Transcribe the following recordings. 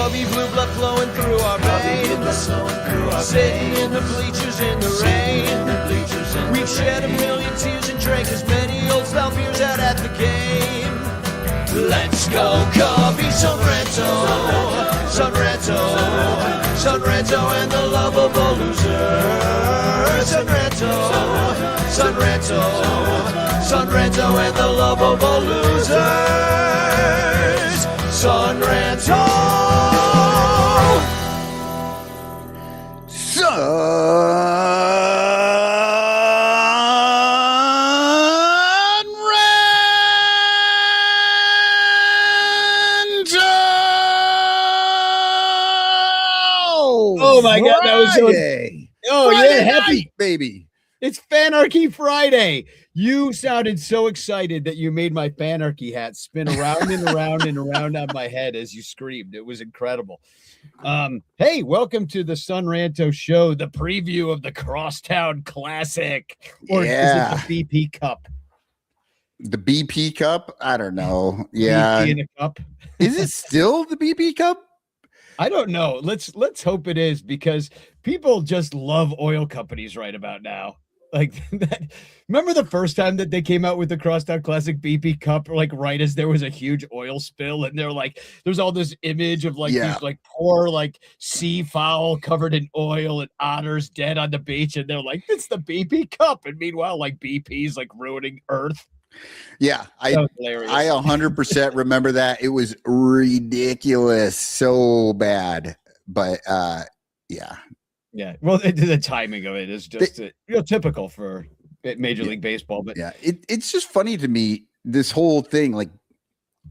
Cubby blue blood flowing through our veins. Sitting in the bleachers in the rain. We've shed a million tears and drank as many old style beers out at the game. Let's go, Cubby, Son Ranto, Son Ranto, Son Ranto and the lovable loser. Son Ranto, Son Ranto, Son Ranto and the lovable losers. Son Ranto. Oh my God, that was so. Oh Friday yeah, happy night, baby! It's Fanarchy Friday. You sounded so excited that you made my Fanarchy hat spin around and around and around on my head as you screamed. It was incredible. Hey, welcome to the Son Ranto Show, the preview of the Crosstown Classic, or is it the BP Cup? The BP Cup? I don't know. Yeah, BP in a cup. Is it still the BP Cup? I don't know. Let's hope it is, because people just love oil companies right about now. Like that. Remember the first time that they came out with the Crosstown Classic BP Cup, like right as there was a huge oil spill, and they're like, there's all this image of like these like poor like sea fowl covered in oil and otters dead on the beach, and they're like, it's the BP Cup, and meanwhile like BP's like ruining Earth. Yeah, I 100% remember that. It was ridiculous, so bad. But yeah. Well, the timing of it is just typical for Major League Baseball. But yeah, it's just funny to me, this whole thing. Like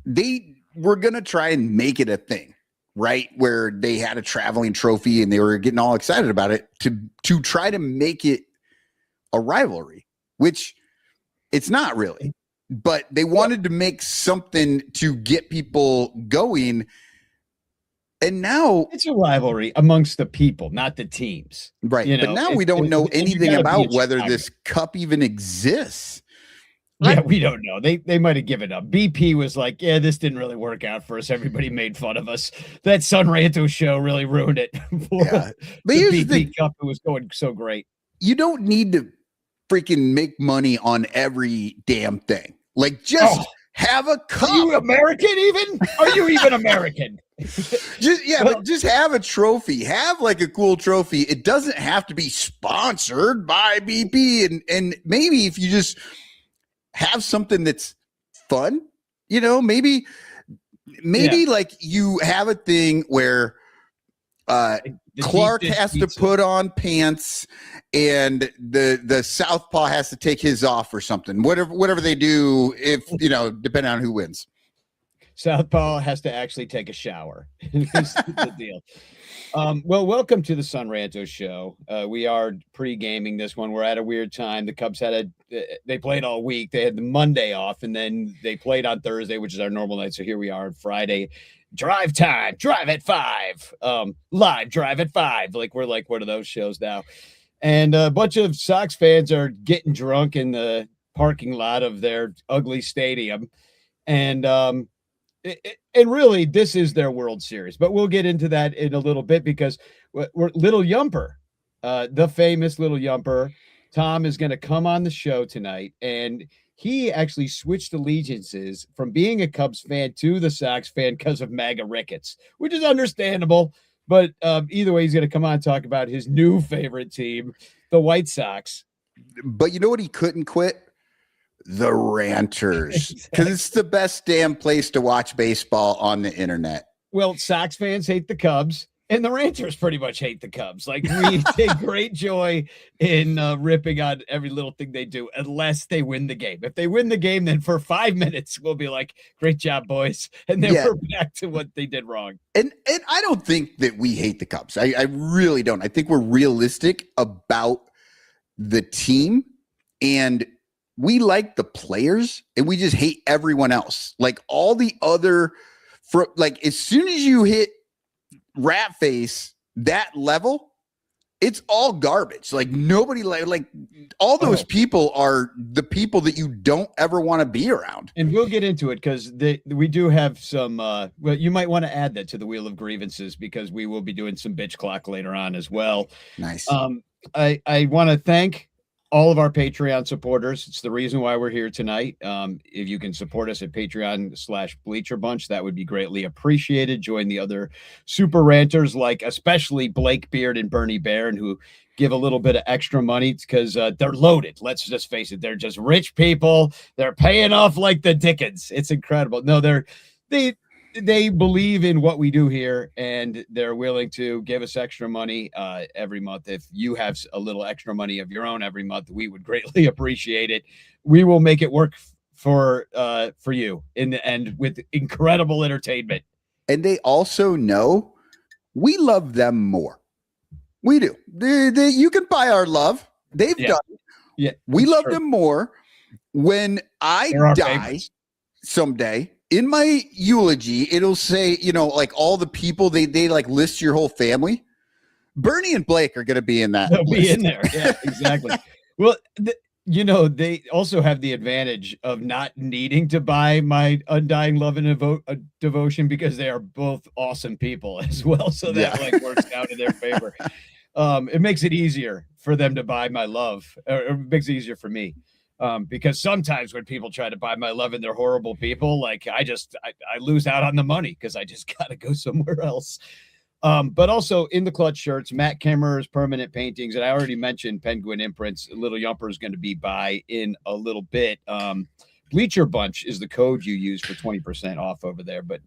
they were gonna try and make it a thing, right? Where they had a traveling trophy and they were getting all excited about it to try to make it a rivalry, which it's not really. But they wanted to make something to get people going. And now it's a rivalry amongst the people, not the teams. Right. But now we don't know anything about whether this cup even exists. Yeah, we don't know. They might have given up. BP was like, yeah, this didn't really work out for us. Everybody made fun of us. That Son Ranto show really ruined it for But the BP Cup. It was going so great. You don't need to freaking make money on every damn thing. Like, just have a cup. Are you American even? Are you even American? Just have a trophy. Have like a cool trophy. It doesn't have to be sponsored by BP. And maybe if you just have something that's fun, maybe like you have a thing where Clark has to put on pants and the southpaw has to take his off or something. Whatever they do, if depending on who wins. Southpaw has to actually take a shower. That's the deal. Well, welcome to the Son Ranto Show. We are pre-gaming this one. We're at a weird time. The Cubs they played all week. They had the Monday off, and then they played on Thursday, which is our normal night. So here we are on Friday. Drive time, drive at 5. Live drive at 5. We're like one of those shows now. And a bunch of Sox fans are getting drunk in the parking lot of their ugly stadium. And really, this is their World Series. But we'll get into that in a little bit, because we're Lil Yumper, the famous Lil Yumper. Tom is going to come on the show tonight, and he actually switched allegiances from being a Cubs fan to the Sox fan because of MAGA Ricketts, which is understandable. But either way, he's going to come on and talk about his new favorite team, the White Sox. But you know what he couldn't quit? The ranters, because it's the best damn place to watch baseball on the internet. Well, Sox fans hate the Cubs, and the ranters pretty much hate the Cubs. Like, we take great joy in ripping on every little thing they do, unless they win the game. If they win the game, then for 5 minutes we'll be like, great job, boys, and then we're back to what they did wrong. And I don't think that we hate the Cubs. I really don't. I think we're realistic about the team, and we like the players, and we just hate everyone else. Like all the other, like as soon as you hit rat face that level, it's all garbage. Like nobody like all those people are the people that you don't ever want to be around. And we'll get into it because we do have some well, you might want to add that to the wheel of grievances because we will be doing some bitch clock later on as well. Nice. I want to thank all of our Patreon supporters. It's the reason why we're here tonight. If you can support us at Patreon/Bleacher Bunch, that would be greatly appreciated. Join the other super ranters, like especially Blake Beard and Bernie Barron, who give a little bit of extra money because they're loaded. Let's just face it. They're just rich people. They're paying off like the Dickens. It's incredible. No, they believe in what we do here, and they're willing to give us extra money every month. If you have a little extra money of your own every month, we would greatly appreciate it. We will make it work for you in the end with incredible entertainment. And they also know we love them more. We do. You can buy our love. They've done it. Yeah, we love them more. When I die someday, in my eulogy, it'll say, like all the people they like list your whole family. Bernie and Blake are going to be in that. They'll be in there. Yeah, exactly. Well, they also have the advantage of not needing to buy my undying love and devotion because they are both awesome people as well. So that like works out in their favor. It makes it easier for them to buy my love, or it makes it easier for me. Because sometimes when people try to buy my love and they're horrible people, like I lose out on the money because I just got to go somewhere else. But also in the clutch shirts, Matt Kimmerer's permanent paintings. And I already mentioned Penguin Imprints. Lil Yumper is going to be by in a little bit. Bleacher Bunch is the code you use for 20% off over there, but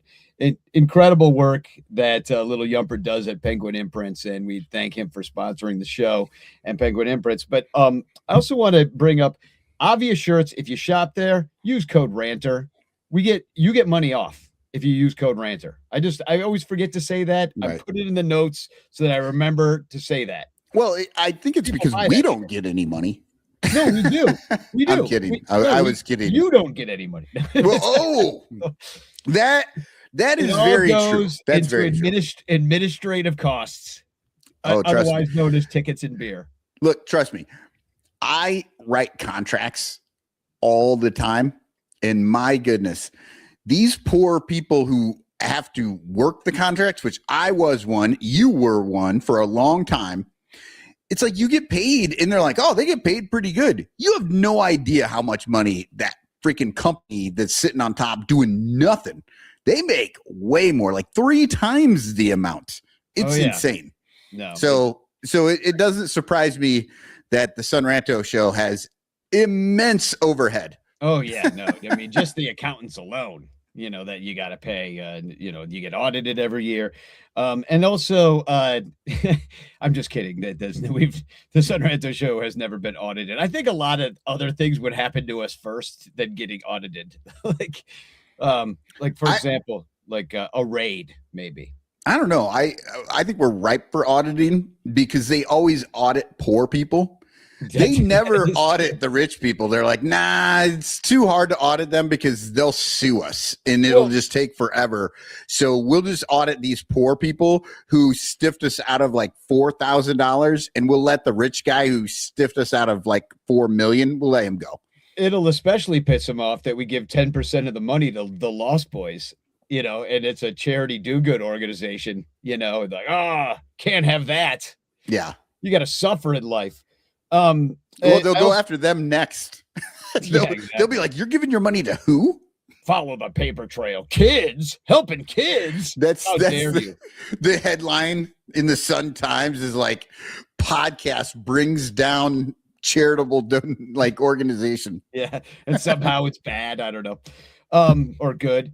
incredible work that Lil Yumper does at Penguin Imprints. And we thank him for sponsoring the show and Penguin Imprints. But I also want to bring up Obvious Shirts. If you shop there, use code Ranter. You get money off if you use code Ranter. I always forget to say that. Right. I put it in the notes so that I remember to say that. Well, I think it's because we don't get any money. No, we do. We do. I'm kidding. I was kidding. You don't get any money. Well, that is very true. That's very true. Administrative costs, otherwise known as tickets and beer. Look, trust me. I write contracts all the time, and my goodness, these poor people who have to work the contracts, which I was one, you were one for a long time. It's like you get paid, and they're like, oh, they get paid pretty good. You have no idea how much money that freaking company that's sitting on top doing nothing. They make way more, like 3 times the amount. It's insane. No. So it doesn't surprise me that the Son Ranto show has immense overhead. Oh yeah, no. I mean, just the accountants alone, that you got to pay, you get audited every year. And also, I'm just kidding. The Son Ranto show has never been audited. I think a lot of other things would happen to us first than getting audited. like for example, a raid, maybe. I don't know. I think we're ripe for auditing because they always audit poor people. They never audit the rich people. They're like, nah, it's too hard to audit them because they'll sue us and it'll just take forever. So we'll just audit these poor people who stiffed us out of like $4,000, and we'll let the rich guy who stiffed us out of like $4 million, we'll let him go. It'll especially piss them off that we give 10% of the money to the Lost Boys, and it's a charity do-good organization, like, can't have that. Yeah. You got to suffer in life. Well, they'll go after them next. They'll be like, you're giving your money to who? Follow the paper trail. Kids, helping kids. That's the headline in the Sun Times is like, podcast brings down charitable organization. Yeah. And somehow it's bad. I don't know. Or good.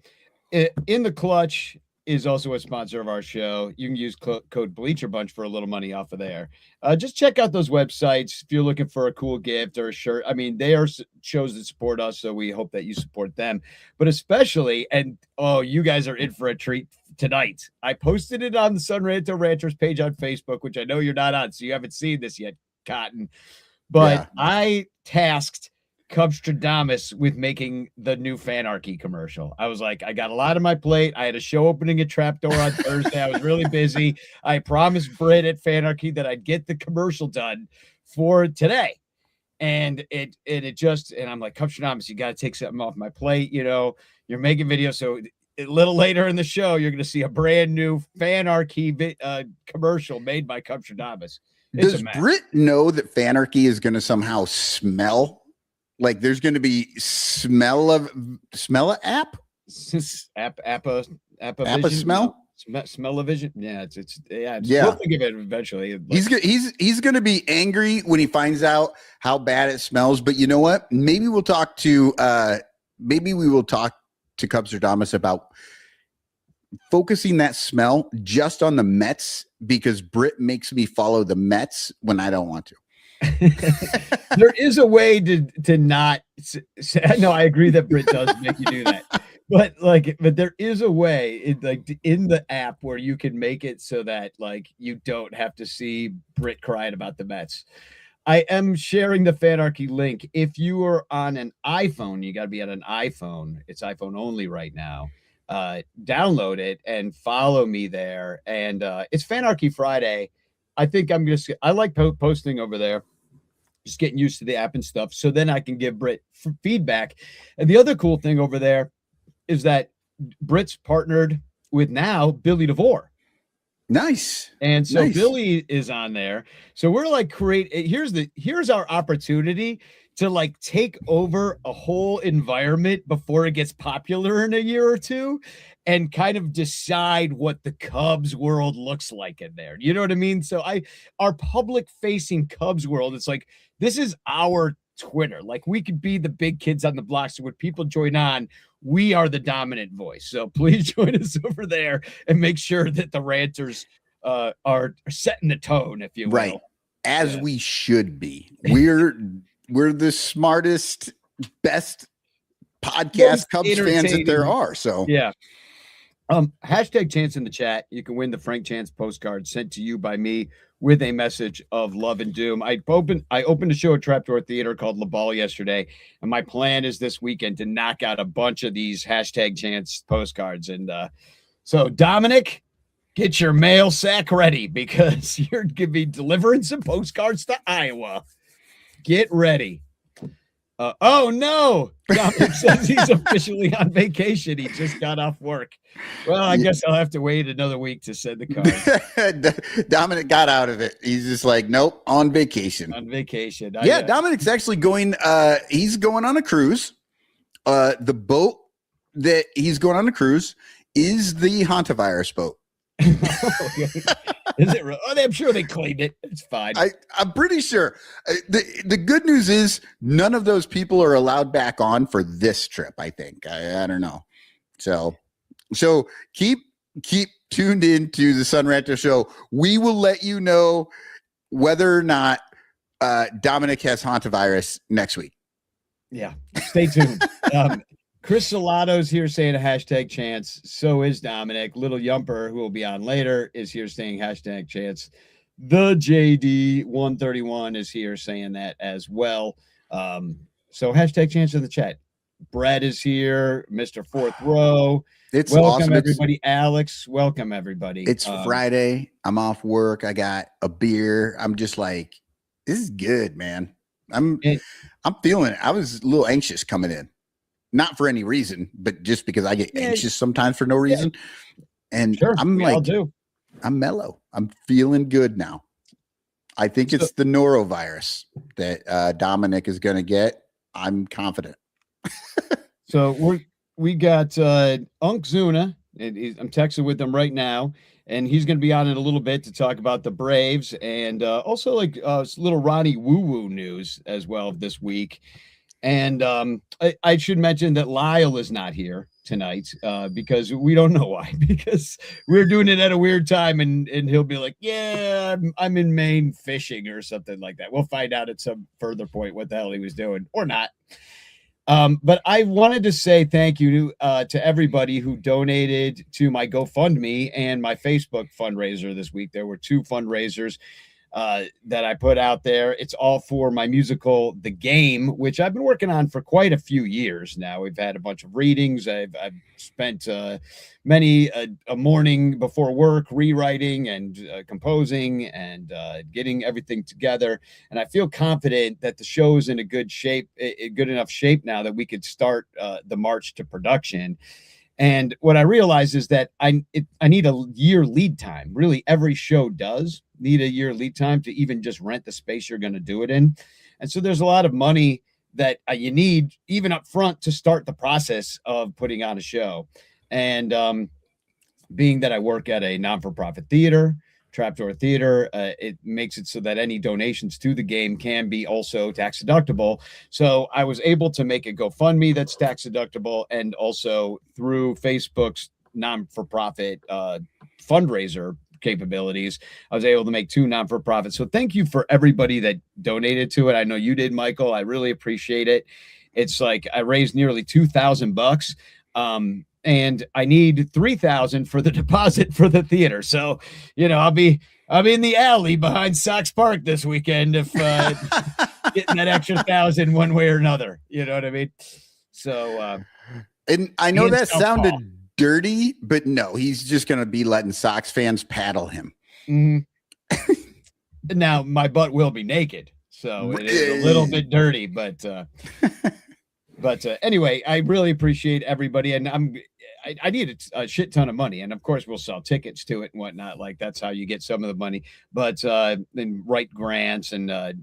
In the Clutch is also a sponsor of our show. You can use code Bleacher Bunch for a little money off of there. Just check out those websites if you're looking for a cool gift or a shirt. I mean, they are shows that support us, so we hope that you support them. But especially, you guys are in for a treat tonight. I posted it on the Son Ranto Ranchers page on Facebook, which I know you're not on, so you haven't seen this yet, Cotton. But I tasked Cubstradamus with making the new Fanarchy commercial. I was like, I got a lot on my plate. I had a show opening a Trapdoor on Thursday. I was really busy. I promised Britt at Fanarchy that I'd get the commercial done for today. And I'm like, Cubstradamus, you got to take something off my plate. You know, you're making videos. So a little later in the show, you're going to see a brand new Fanarchy commercial made by Cubstradamus. Does Britt know that Fanarchy is going to somehow smell? Like there's going to be smell of app smell smell-o-vision. Yeah, we'll think of it eventually. He's going to be angry when he finds out how bad it smells. But you know what? Maybe we will talk to Cubstradamus about focusing that smell just on the Mets, because Britt makes me follow the Mets when I don't want to. There is a way to not say, no, I agree that Britt does make you do that, but there is a way in the app where you can make it so that like you don't have to see Britt crying about the Mets. I am sharing the Fanarchy link. If you are on an iPhone, you got to be on an iPhone. It's iPhone only right now. Download it and follow me there. And it's Fanarchy Friday. I think I like posting over there, just getting used to the app and stuff. So then I can give Britt feedback. And the other cool thing over there is that Britt's partnered with now Billy DeVore. Nice. And so Billy is on there. So we're like here's our opportunity to like take over a whole environment before it gets popular in a year or two and kind of decide what the Cubs world looks like in there. You know what I mean? So our public facing Cubs world, it's like, this is our Twitter. Like we could be the big kids on the block. So when people join on, we are the dominant voice. So please join us over there and make sure that the ranters are setting the tone, if you will. Right. As we should be. We're the smartest, best podcast Cubs fans that there are. So yeah. Hashtag Chance in the chat. You can win the Frank Chance postcard sent to you by me with a message of love and doom. I opened a show at Trapdoor Theater called La Ball yesterday, and my plan is this weekend to knock out a bunch of these hashtag Chance postcards. And so Dominic, get your mail sack ready because you're going to be delivering some postcards to Iowa. Get ready. Oh no, Dominic says he's officially on vacation. He just got off work. Well, I guess I'll have to wait another week to send the card. Dominic got out of it. He's just like, nope, on vacation. Dominic's actually going, he's going on a cruise. The boat that he's going on a cruise is the hantavirus boat. Is it real? Oh, I'm sure they cleaned it. It's fine. I'm pretty sure. The good news is none of those people are allowed back on for this trip. I think. I don't know. So keep tuned into the Sun Ranto show. We will let you know whether or not Dominic has hantavirus next week. Yeah, stay tuned. Chris Salato's here saying a hashtag Chance. So is Dominic. Lil Yumper, who will be on later, is here saying hashtag Chance. The JD 131 is here saying that as well. So hashtag Chance in the chat. Brad is here. Mr. Fourth Row. It's welcome awesome. Everybody. Alex, welcome everybody. It's Friday. I'm off work. I got a beer. I'm just like, this is good, man. I'm feeling it. I was a little anxious coming in. Not for any reason, but just because I get anxious sometimes for no reason. And sure, I'm like, I'm mellow. I'm feeling good now. I think it's the norovirus that Dominic is going to get. I'm confident. So we got Unkzuna. I'm texting with him right now, and he's going to be on in a little bit to talk about the Braves and also like little Ronnie Woo Woo news as well this week. And I should mention that Lyle is not here tonight because we don't know why, because we're doing it at a weird time and he'll be like, yeah, I'm in Maine fishing or something like that. We'll find out at some further point what the hell he was doing or not. But I wanted to say thank you to everybody who donated to my GoFundMe and my Facebook fundraiser this week. There were two fundraisers. that I put out there. It's all for my musical, The Game, which I've been working on for quite a few years now. We've had a bunch of readings. I've spent many a morning before work rewriting and composing and getting everything together. And I feel confident that the show is in a good shape, good enough shape now that we could start the march to production. And what I realized is that I need a year lead time. Really, every show does need a year lead time to even just rent the space you're going to do it in. And so there's a lot of money that you need even up front to start the process of putting on a show. And being that I work at a non-for-profit theater, Trapdoor Theater, it makes it so that any donations to the game can be also tax deductible. So I was able to make a GoFundMe that's tax deductible, and also through Facebook's non-for-profit fundraiser capabilities, I was able to make 2 non-for-profits. So thank you for everybody that donated to it. I know you did, Michael. I really appreciate it. It's like I raised nearly $2,000. And I need 3,000 for the deposit for the theater. So, I'll be in the alley behind Sox Park this weekend if getting that extra 1,000 one way or another. You know what I mean? So, and I know that sounded dirty, but no, he's just going to be letting Sox fans paddle him. Mm-hmm. Now my butt will be naked, so it is a little bit dirty, but anyway, I really appreciate everybody, and I need a shit ton of money, and of course we'll sell tickets to it and whatnot. Like that's how you get some of the money. But then write grants, and I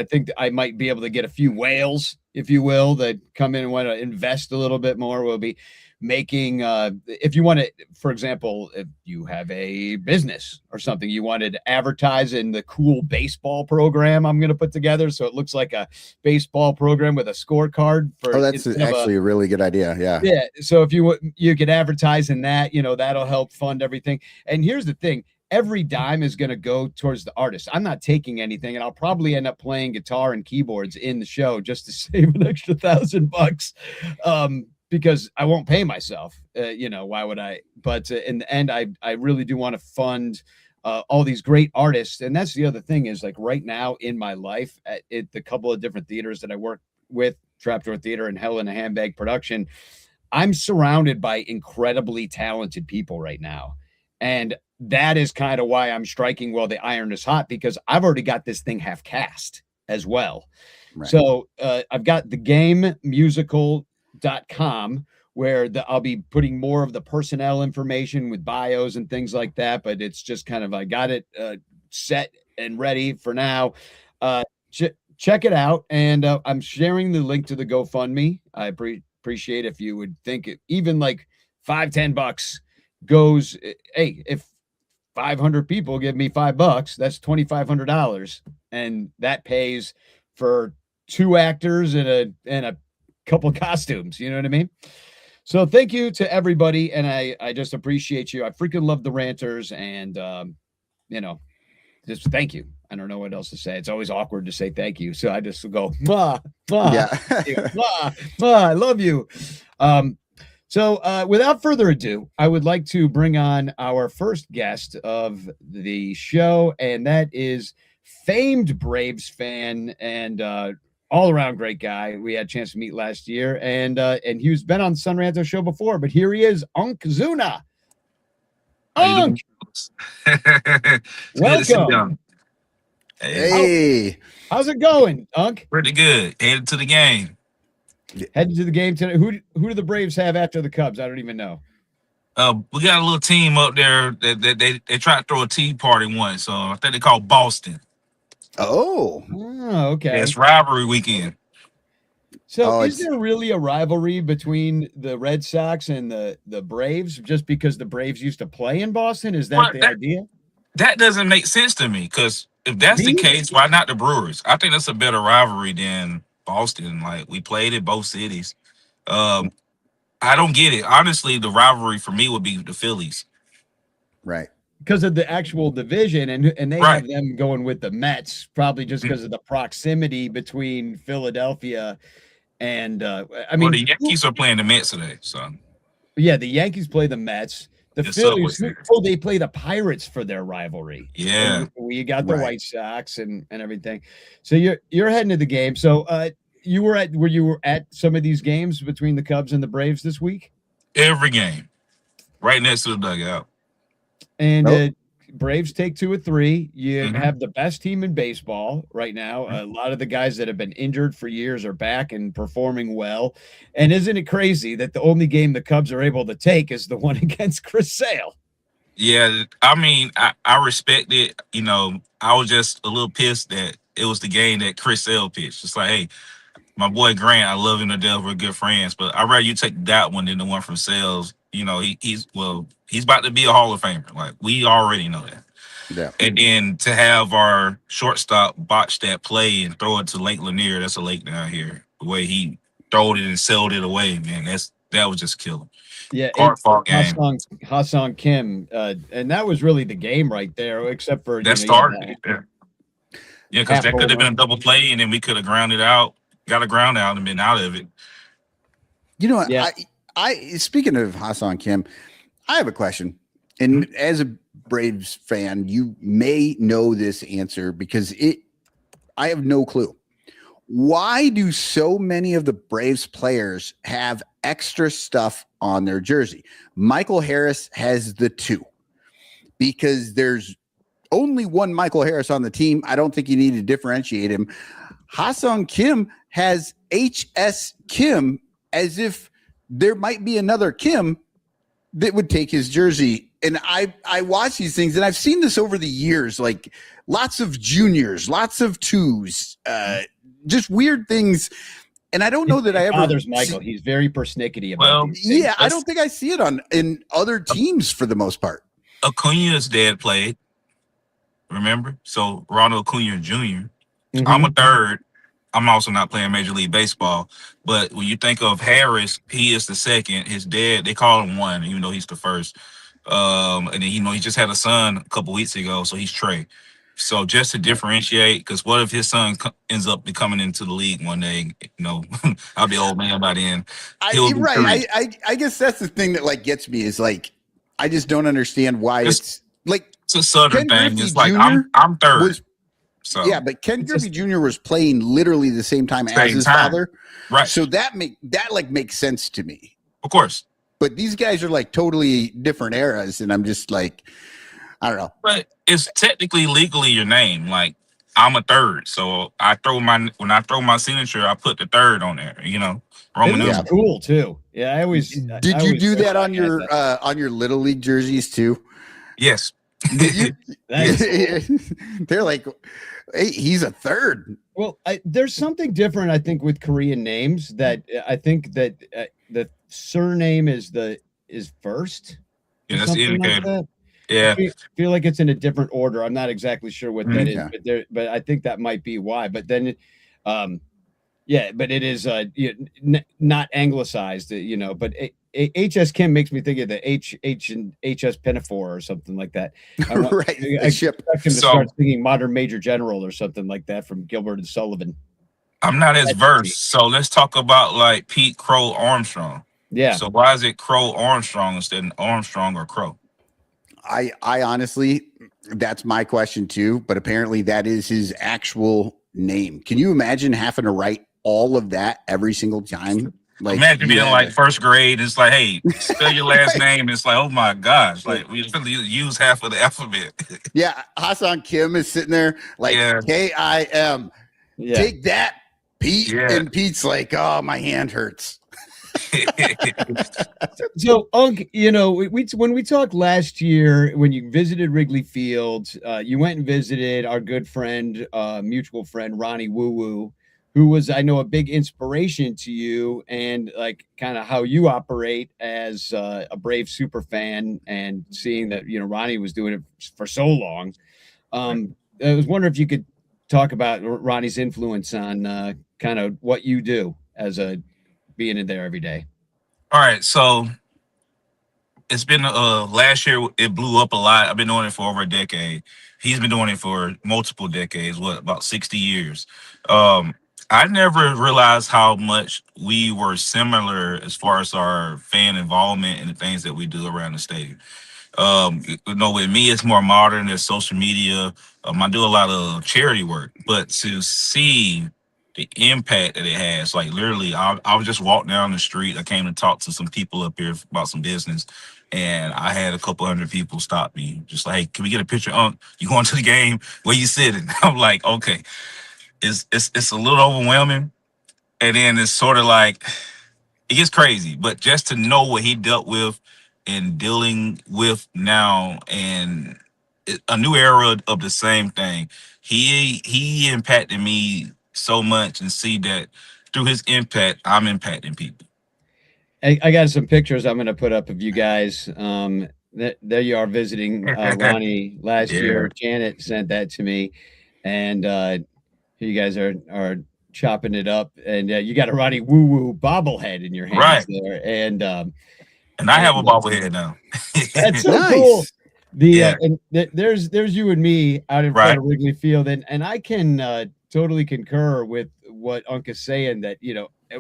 think I might be able to get a few whales, if you will, that come in and want to invest a little bit more. We'll be making if you want to, for example, if you have a business or something you wanted to advertise in the cool baseball program I'm going to put together, so it looks like a baseball program with a scorecard for that's actually a really good idea. Yeah, so if you could advertise in that, that'll help fund everything. And here's the thing, every dime is going to go towards the artist. I'm not taking anything, and I'll probably end up playing guitar and keyboards in the show just to save an extra $1,000 because I won't pay myself. Why would I? But in the end, I really do want to fund all these great artists. And that's the other thing is, like, right now in my life at the couple of different theaters that I work with, Trapdoor Theater and Hell in a Handbag Production, I'm surrounded by incredibly talented people right now. And that is kind of why I'm striking while the iron is hot, because I've already got this thing half cast as well. Right. So I've got the game musical.com where I'll be putting more of the personnel information with bios and things like that. But it's just kind of, I got it set and ready for now. Check it out. And I'm sharing the link to the GoFundMe. I appreciate if you would think it, even like $5-10 goes. Hey, if 500 people give me $5, that's $2,500, and that pays for 2 actors and a couple of costumes. You know what I mean? So thank you to everybody, and I just appreciate you. I freaking love the ranters, and just thank you. I don't know what else to say. It's always awkward to say thank you, so I just go, ma, yeah, ma, I love you. So without further ado, I would like to bring on our first guest of the show, and that is famed Braves fan and all-around great guy. We had a chance to meet last year, and he's been on the Sun Ranto show before, but here he is, Unkzuna. Unk! Welcome. Hey. How's it going, Unk? Pretty good. Headed to the game. Headed to the game today. Who do the Braves have after the Cubs? I don't even know. We got a little team up there that they tried to throw a tea party once. So I think they call Boston. Oh, okay. Yeah, it's rivalry weekend. So is there really a rivalry between the Red Sox and the Braves just because the Braves used to play in Boston? Is that the idea? That doesn't make sense to me, because if that's the case, why not the Brewers? I think that's a better rivalry than Boston. Like, we played in both cities. I don't get it. Honestly, the rivalry for me would be the Phillies. Right. Because of the actual division, and they have them going with the Mets, probably just because of the proximity between Philadelphia and the Yankees are playing the Mets today. So yeah, the Yankees play the Mets. The The Phillies, Subway Series. oh, they play the Pirates for their rivalry. Yeah. And we got the Right. White Sox and everything. So you're heading to the game. So you were at some of these games between the Cubs and the Braves this week? Every game. Right next to the dugout. And Nope. Braves take 2 or 3. You Mhm. have the best team in baseball right now. A lot of the guys that have been injured for years are back and performing well. And isn't it crazy that the only game the Cubs are able to take is the one against Chris Sale? Yeah, I mean, I respect it. You know, I was just a little pissed that it was the game that Chris Sale pitched. It's like, hey, my boy Grant, I love him to death. We're good friends, but I'd rather you take that one than the one from Sales. You know, he's about to be a Hall of Famer. Like, we already know that. Yeah. And then to have our shortstop botch that play and throw it to Lake Lanier, that's a lake down here. The way he throwed it and sailed it away, man, that was just killer. Yeah, Hard fought game. Ha-Sung Kim, and that was really the game right there, except for That started it there. Yeah, because that could have been a double play, and then we could have grounded out, got a ground out, and been out of it. You know what? Yeah. I speaking of Hassan Kim, I have a question. And as a Braves fan, you may know this answer because I have no clue. Why do so many of the Braves players have extra stuff on their jersey? Michael Harris has the 2 because there's only one Michael Harris on the team. I don't think you need to differentiate him. Ha-Sung Kim has HS Kim as if there might be another Kim that would take his jersey. And I watch these things, and I've seen this over the years, like lots of juniors, lots of 2s, just weird things. And I don't know that I ever bothers Michael. He's very persnickety about Well, these things. Yeah, I don't think I see it in other teams for the most part. Acuna's dad played, remember? So Ronald Acuna Jr. Mhm. I'm a third. I'm also not playing Major League Baseball. But when you think of Harris, he is the second. His dad, they call him 1, even though he's the first. And then, he just had a son a couple weeks ago, so he's Trey. So just to differentiate, because what if his son ends up coming into the league one day? I'll be old man by then. I guess that's the thing that like gets me is like I just don't understand why it's like it's a Southern Ken thing. Griffey It's like Jr. I'm third. Yeah, but Ken Griffey Jr. was playing literally the same time as his father, right? So that makes sense to me, of course. But these guys are like totally different eras, and I'm just like, I don't know. But it's technically legally your name. Like, I'm a third, so when I throw my signature, I put the third on there. Roman It numerals. was cool too. Yeah, I always Did you do that on your Little League jerseys too? Yes. They're like, hey, he's a third. Well, there's something different, I think, with Korean names that I think that the surname is first. Yeah, that's the indicator. Like yeah, I feel like it's in a different order. I'm not exactly sure what that is, but I think that might be why. But then, but it is not anglicized, But HS Kim makes me think of the H and HS Pinafore or something like that. I expect him to start singing Modern Major General or something like that from Gilbert and Sullivan. I'm not as versed, so let's talk about like Pete Crow Armstrong. Yeah. So why is it Crow Armstrong instead of Armstrong or Crow? I honestly, that's my question too. But apparently, that is his actual name. Can you imagine having to write all of that every single time? Like, imagine being like first grade. It's like, hey, spell your last name. It's like, oh my gosh, like we use half of the alphabet. Yeah, Ha-Sung Kim is sitting there like Kim. Yeah. Take that, Pete. Yeah. And Pete's like, oh, my hand hurts. So, when we talked last year, when you visited Wrigley Field, you went and visited our good friend, mutual friend, Ronnie Woo Woo, who was, I know, a big inspiration to you and like kind of how you operate as a Brave super fan, and seeing that, Ronnie was doing it for so long. I was wondering if you could talk about Ronnie's influence on kind of what you do as being in there every day. All right, so it's been last year it blew up a lot. I've been doing it for over a decade. He's been doing it for multiple decades, about 60 years. I never realized how much we were similar as far as our fan involvement and the things that we do around the stadium. With me, it's more modern. There's social media. I do a lot of charity work, but to see the impact that it has, like literally, I was just walking down the street. I came to talk to some people up here about some business, and I had a couple hundred people stop me, just like, "Hey, can we get a picture? You going to the game? Where you sitting?" I'm like, "Okay." It's a little overwhelming, and then it's sort of like it gets crazy. But just to know what he dealt with and dealing with now, and a new era of the same thing, he impacted me so much, and see that through his impact, I'm impacting people. I got some pictures I'm going to put up of you guys. There you are visiting Ronnie last Yeah. year. Janet sent that to me, and you guys are chopping it up, and you got a Ronnie Woo Woo bobblehead in your hands Right. there, and And I have a bobblehead now. that's so Nice. cool. Yeah. And there's you and me out in Right. front of Wrigley Field, and I can totally concur with what Unc is saying, that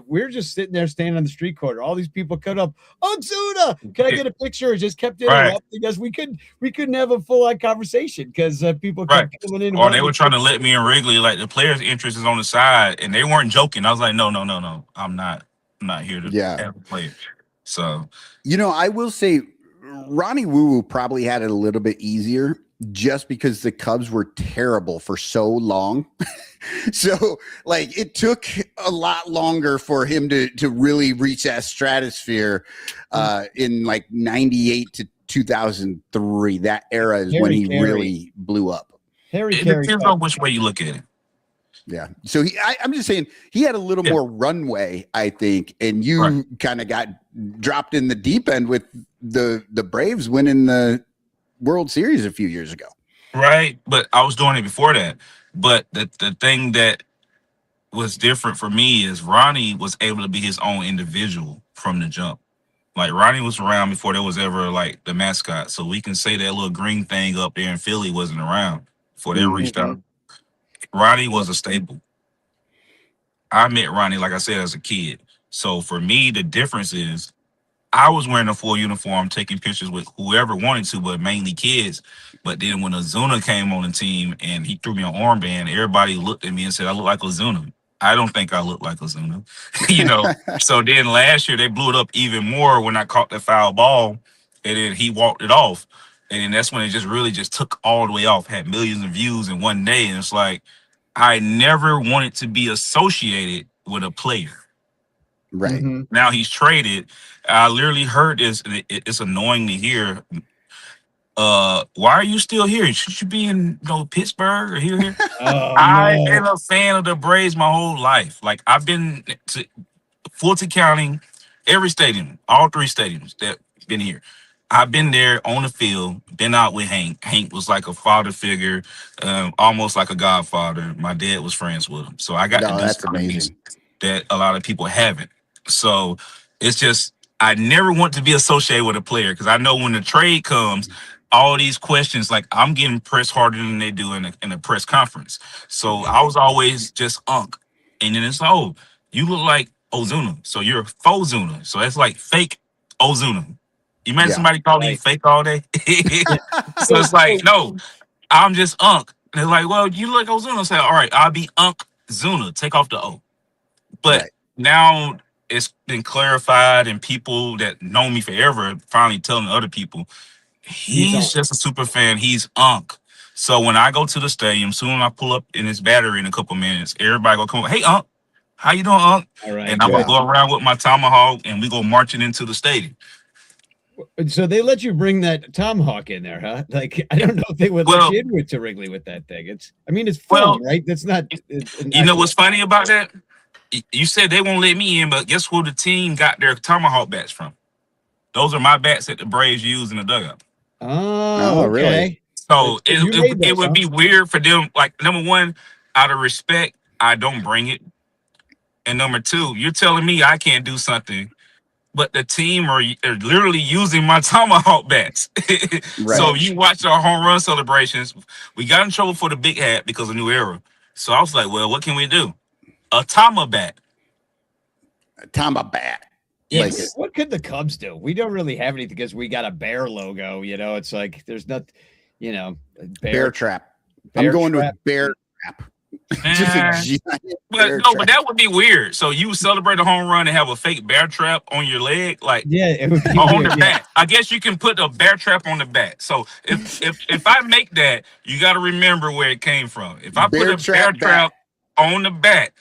we're just sitting there standing on the street corner. All these people cut up. Unkzuna, can I get a picture? It just kept Right. interrupting us. We couldn't have a full on conversation because people Right. kept coming in. Or they were trying to let me in Wrigley, like the players' interest is on the side, and they weren't joking. I was like, no. I'm not here to have a player. So I will say Ronnie Woo Woo probably had it a little bit easier just because the Cubs were terrible for so long. So like it took a lot longer for him to really reach that stratosphere in like 98 to 2003. That era is when he really blew up. Harry it Carey. depends on which way you look at it. Yeah. So I'm just saying he had a little more runway, I think, and you kind of got dropped in the deep end with the Braves winning the World Series a few years ago. Right. But I was doing it before that. But the thing that was different for me is Ronnie was able to be his own individual from the jump. Like Ronnie was around before there was ever like the mascot. So we can say that little green thing up there in Philly wasn't around before they reached out. Ronnie was a staple. I met Ronnie, like I said, as a kid. So for me, the difference is I was wearing a full uniform, taking pictures with whoever wanted to, but mainly kids. But then when Unkzuna came on the team and he threw me an armband, everybody looked at me and said, I look like Unkzuna. I don't think I look like Unkzuna. So then last year they blew it up even more when I caught the foul ball, and then he walked it off. And then that's when it just really just took all the way off, had millions of views in one day. And it's like, I never wanted to be associated with a player. Right. Now he's traded. I literally heard this. It's annoying to hear. Why are you still here? Should you be in Pittsburgh or here? I've been a fan of the Braves my whole life. Like I've been to Fulton County, every stadium, all three stadiums that been here. I've been there on the field, been out with Hank. Hank was like a father figure, almost like a godfather. My dad was friends with him. So I got to do that's something amazing that a lot of people haven't. So it's just, I never want to be associated with a player because I know when the trade comes, all these questions, like I'm getting pressed harder than they do in a press conference. So I was always just Unc. And then it's like, oh, you look like Unkzuna. So you're a faux Zuna. So that's like fake Unkzuna. You imagine somebody calling you fake all day? So it's like, no, I'm just Unc. And they're like, well, you look like Unkzuna. I say, all right, I'll be Unkzuna. Take off the O. But now it's been clarified, and people that know me forever finally telling other people, he's just a super fan. He's Unc. So when I go to the stadium, soon I pull up in his battery in a couple minutes, everybody gonna come, hey, Unc, how you doing, Unc? All right, and I'm gonna go around with my tomahawk, and we go marching into the stadium. So they let you bring that tomahawk in there, huh? Like, I don't know if they would let you in to Wrigley with that thing. It's film, right? That's not. You know what's funny about that? You said they won't let me in, but guess who the team got their tomahawk bats from? Those are my bats that the Braves use in the dugout. Oh, okay. Really? So it would be weird for them. Like, number one, out of respect, I don't bring it. And number two, you're telling me I can't do something, but the team are literally using my tomahawk bats. So you watch our home run celebrations. We got in trouble for the big hat because of New Era. So I was like, well, what can we do? Tama bat. Tama bat. Yes. Like What could the Cubs do? We don't really have anything because we got a bear logo. It's like there's not, bear trap. bear I'm going trap. with bear trap. Just a giant bear But trap. that would be weird. So you would celebrate a home run and have a fake bear trap on your leg, like Yeah, it would be on weird, the bat. I guess you can put a bear trap on the bat. So if I make that, you got to remember where it came from. If I Bear put a bear trap trap on the bat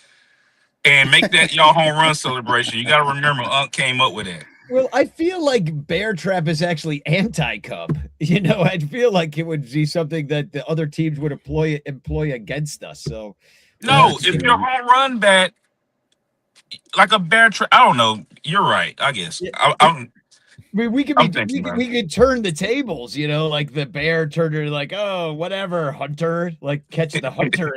and make that y'all home run celebration, you got to remember Unc came up with that. Well, I feel like bear trap is actually anti-Cub. I feel like it would be something that the other teams would employ against us. So No, if your home run bat like a bear trap, I don't know. You're right. I guess we could I'm be thinking about we could turn the tables. Like the bear turned like, oh, whatever, hunter, like catch the hunter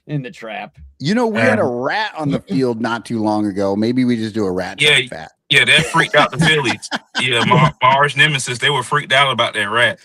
in the trap. We had a rat on the field not too long ago. Maybe we just do a rat trap bat. Yeah, that freaked out the Phillies. Yeah, my arch nemesis, they were freaked out about that rat.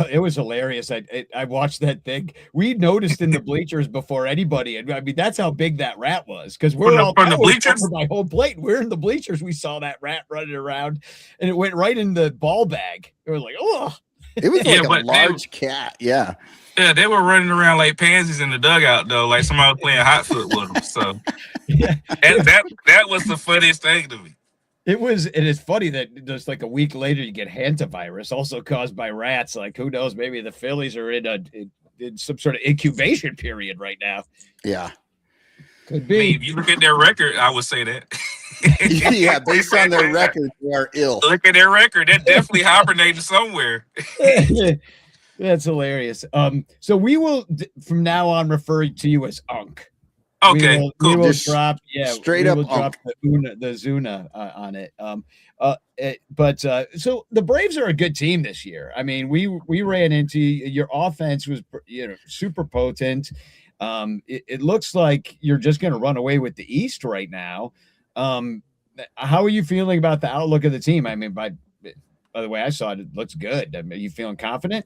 It was hilarious. I watched that thing. We noticed in the bleachers before anybody. And I mean, that's how big that rat was. Because we're all from the bleachers by home plate. We're in the bleachers. We saw that rat running around, and it went right in the ball bag. It was like, oh, it was like a large cat. Yeah. Yeah, they were running around like pansies in the dugout though, like somebody was playing hot foot with them. So yeah, that was the funniest thing to me. It is funny that just like a week later you get hantavirus, also caused by rats. Like, who knows? Maybe the Phillies are in some sort of incubation period right now. Yeah, could be. I mean, if you look at their record, I would say that. Yeah, based on their record, they are ill. Look at their record; they're definitely hibernating somewhere. That's hilarious. So we will from now on refer to you as Unk. Okay, cool. We will Just drop, straight up drop the Zuna on it. So the Braves are a good team this year. I mean, we ran into your offense was super potent. It looks like you're just going to run away with the East right now. How are you feeling about the outlook of the team? I mean, by the way I saw it, it looks good. I mean, are you feeling confident?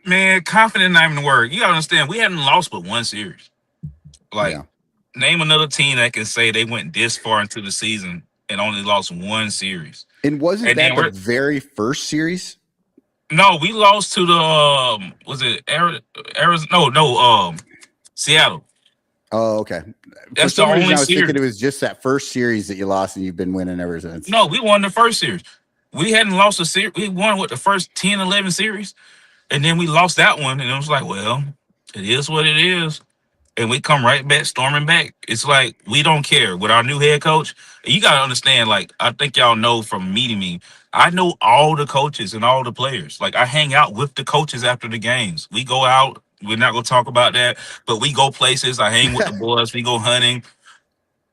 Man, confident not even the word. You gotta understand, we hadn't lost but one series. Name another team that can say they went this far into the season and only lost one series. And wasn't that the very first series? No, we lost to the was it Arizona? No, Seattle. Oh, okay. That's For some the reason, only I was series. thinking it was just that first series that you lost and you've been winning ever since. No, we won the first series. We hadn't lost a series. We won with the first 10, 11 series. And then we lost that one. And it was like, well, it is what it is. And we come right back, storming back. It's like, we don't care. With our new head coach, you got to understand, like, I think y'all know from meeting me, I know all the coaches and all the players. Like, I hang out with the coaches after the games. We go out. We're not going to talk about that. But we go places. I hang with the boys. We go hunting.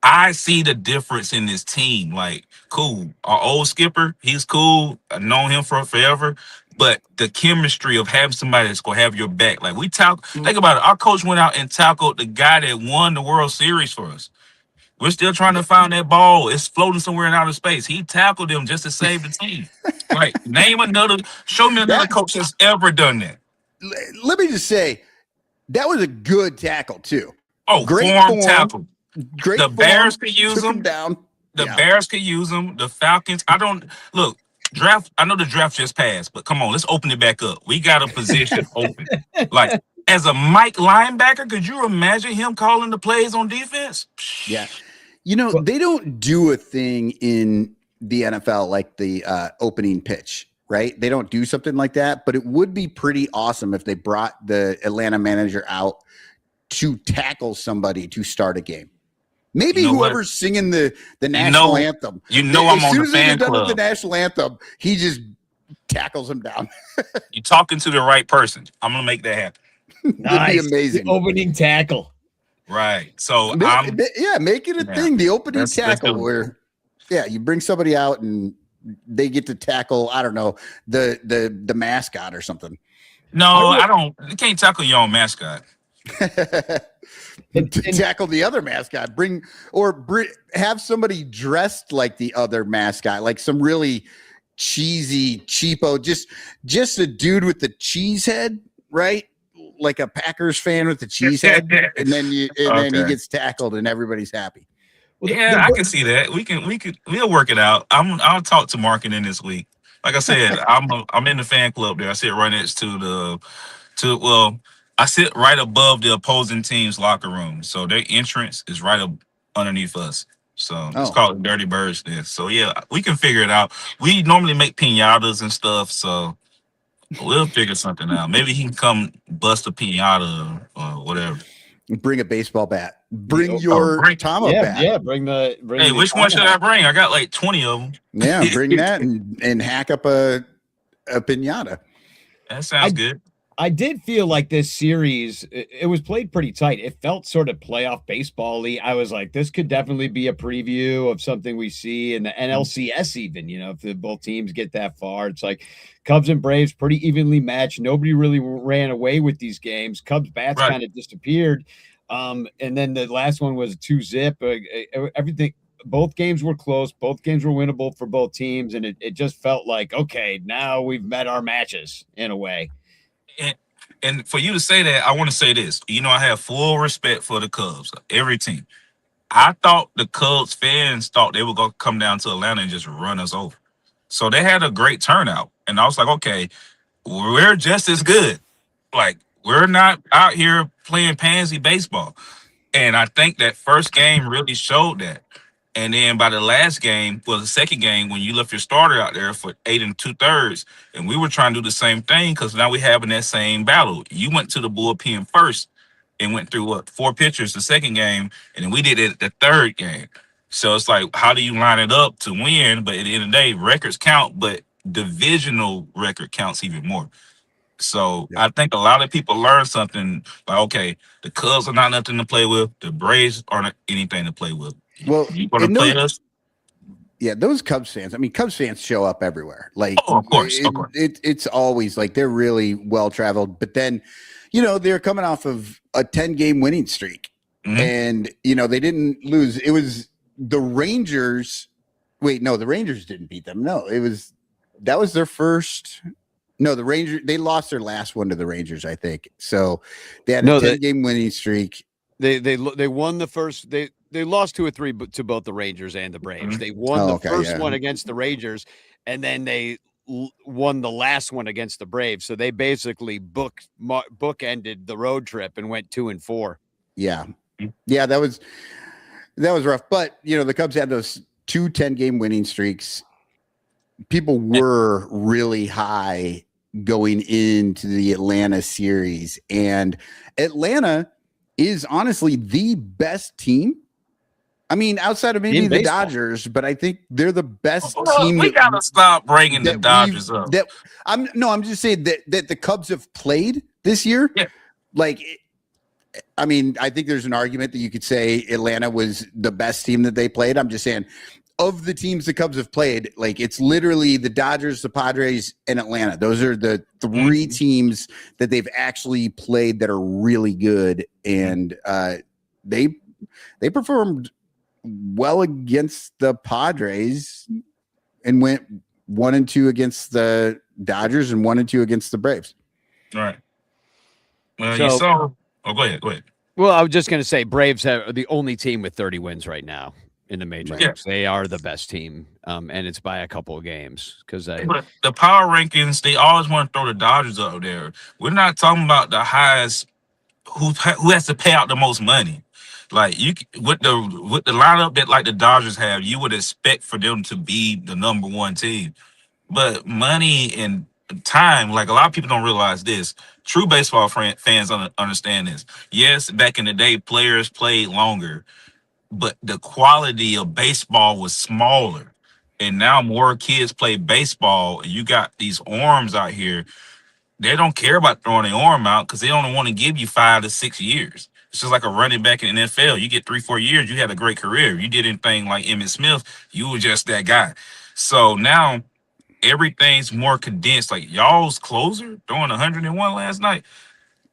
I see the difference in this team. Like, cool. Our old skipper, he's cool. I've known him for forever. But the chemistry of having somebody that's going to have your back. Like, think about it. Our coach went out and tackled the guy that won the World Series for us. We're still trying to find that ball. It's floating somewhere in outer space. He tackled him just to save the team. Like, show me another coach that's ever done that. Let me just say, that was a good tackle, too. Oh, great form tackle. Great the Bears could use them. Down. The Bears could use them. The Falcons. Draft. I know the draft just passed, but come on, let's open it back up. We got a position open. Like, as a Mike linebacker, could you imagine him calling the plays on defense? Yeah. They don't do a thing in the NFL like the opening pitch, right? They don't do something like that, but it would be pretty awesome if they brought the Atlanta manager out to tackle somebody to start a game. Maybe whoever's singing the national anthem. I'm on the fan club. As soon as they get done with the national anthem, he just tackles him down. You're talking to the right person. I'm going to make that happen. Nice. That'd be amazing. The opening tackle. Right. So, make it a thing. The opening tackle where, you bring somebody out and they get to tackle, I don't know, the mascot or something. No, I don't. You can't tackle your own mascot. To tackle the other mascot, have somebody dressed like the other mascot, like some really cheesy cheapo, just a dude with the cheese head, right? like a Packers fan with the cheese head, and then he gets tackled and everybody's happy. Well, I can see that. We'll work it out. I'll talk to marketing this week. Like I said, I'm in the fan club there. I sit right next to I sit right above the opposing team's locker room. So their entrance is right up underneath us. So it's called Dirty Birds there. So yeah, we can figure it out. We normally make piñatas and stuff, so we'll figure something out. Maybe he can come bust a piñata or whatever. Bring a baseball bat. Bring your Tama bat. Yeah, bring the. Hey, which one should I bring? I got like 20 of them. Yeah, bring that and hack up a piñata. That sounds good. I did feel like this series, it was played pretty tight. It felt sort of playoff baseball-y. I was like, this could definitely be a preview of something we see in the NLCS even, if both teams get that far. It's like Cubs and Braves pretty evenly matched. Nobody really ran away with these games. Cubs bats kind of disappeared. And then the last one was 2-zip. Everything. Both games were close. Both games were winnable for both teams. And it just felt like, okay, now we've met our matches in a way. And for you to say that, I want to say this. I have full respect for the Cubs, every team. I thought the Cubs fans thought they were going to come down to Atlanta and just run us over. So they had a great turnout. And I was like, okay, we're just as good. Like, we're not out here playing pansy baseball. And I think that first game really showed that. And then by the last game, the second game, when you left your starter out there for 8 2/3, and we were trying to do the same thing because now we're having that same battle. You went to the bullpen first and went through 4 pitchers the second game, and then we did it the third game. So it's like, how do you line it up to win? But at the end of the day, records count, but divisional record counts even more. So I think a lot of people learn something like, okay, the Cubs are not nothing to play with. The Braves aren't anything to play with. Well, you want to play us? Yeah, those Cubs fans. I mean, Cubs fans show up everywhere. Like, of course. It's always like they're really well traveled. But then, they're coming off of a 10-game winning streak, and they didn't lose. It was the Rangers. Wait, no, the Rangers didn't beat them. No, that was their first. No, the Rangers. They lost their last one to the Rangers, I think. So they had a 10-game winning streak. They won the first. They lost 2 or 3 to both the Rangers and the Braves. They won the first one against the Rangers, and then they won the last one against the Braves. So they basically bookended the road trip and went 2-4. Yeah, that was rough. But the Cubs had those 2 10-game winning streaks. People were really high going into the Atlanta series, and Atlanta is honestly the best team. I mean, outside of maybe the Dodgers, but I think they're the best team. We gotta stop bringing the Dodgers up. I'm just saying that the Cubs have played this year. Yeah. Like, I mean, I think there's an argument that you could say Atlanta was the best team that they played. I'm just saying, of the teams the Cubs have played, like, it's literally the Dodgers, the Padres, and Atlanta. Those are the 3 teams that they've actually played that are really good, and they performed well against the Padres and went 1-2 against the Dodgers and 1-2 against the Braves. All right. Well, you saw. Oh, go ahead. Well, I was just going to say Braves are the only team with 30 wins right now in the major leagues. They are the best team, and it's by a couple of games because the power rankings, they always want to throw the Dodgers up there. We're not talking about the highest who has to pay out the most money. Like, you with the lineup that like the Dodgers have, you would expect for them to be the number 1 team. But money and time, like, a lot of people don't realize this. True baseball fans understand this. Yes, back in the day, players played longer, but the quality of baseball was smaller. And now more kids play baseball, and you got these arms out here. They don't care about throwing their arm out because they don't want to give you 5 to 6 years. It's just like a running back in the NFL. You get 3-4 years, you had a great career. You did anything like Emmitt Smith, you were just that guy. So now everything's more condensed. Like, y'all's closer throwing 101 last night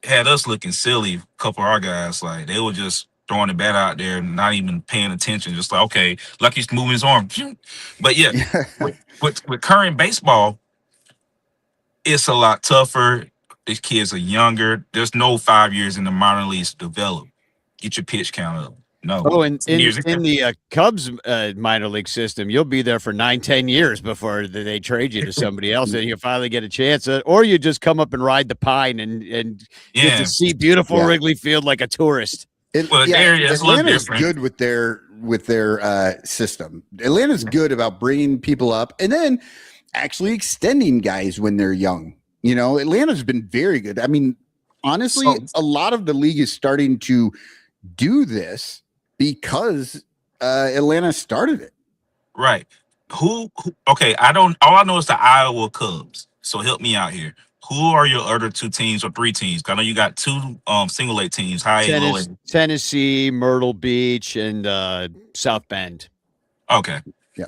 had us looking silly. A couple of our guys, like, they were just throwing the bat out there, not even paying attention. Just like, okay, like he's moving his arm. But yeah, with current baseball, it's a lot tougher. These kids are younger. There's no 5 years in the minor leagues to develop. Get your pitch count up. No. Oh, and 10 years in the Cubs minor league system, you'll be there for 9-10 years before they trade you to somebody else, and you finally get a chance, or you just come up and ride the pine and get to see beautiful Wrigley Field like a tourist. Well, it's a little Atlanta's different. good with their system. Atlanta's good about bringing people up and then actually extending guys when they're young. You know, Atlanta's been very good. I mean, honestly, a lot of the league is starting to do this because Atlanta started it. Right. Who okay, all I know is the Iowa Cubs. So help me out here. Who are your other 2 teams or 3 teams? I know you got 2 single A teams, high A, low A. Tennessee, Myrtle Beach, and South Bend. Okay. Yeah.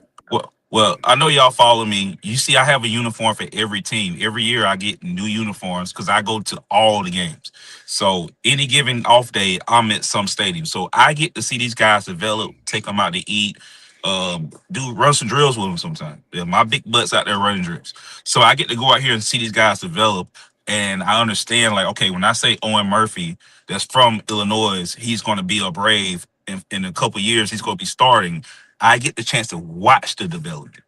Well, I know y'all follow me. You see, I have a uniform for every team. Every year I get new uniforms because I go to all the games. So any given off day, I'm at some stadium. So I get to see these guys develop, take them out to eat, run some drills with them sometimes. Yeah, my big butt's out there running drills. So I get to go out here and see these guys develop. And I understand, like, okay, when I say Owen Murphy, that's from Illinois, he's going to be a Brave. In a couple years, he's going to be starting. I get the chance to watch the development.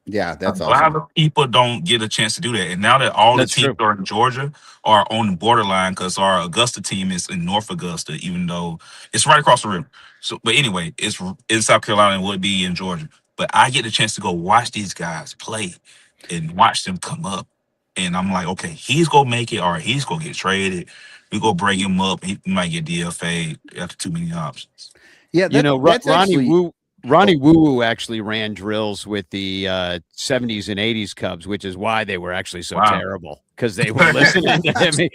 Yeah, that's A awesome. lot of people don't get a chance to do that. And now that all the teams are in Georgia are on the borderline because our Augusta team is in North Augusta, even though it's right across the river. So, but anyway, it's in South Carolina and would be in Georgia. But I get the chance to go watch these guys play and watch them come up. And I'm like, okay, he's going to make it or he's going to get traded. We go bring him up. He might get DFA after too many options. Yeah, that's Ronnie Woo actually ran drills with the 70s and 80s Cubs, which is why they were actually so terrible, because they were listening to him.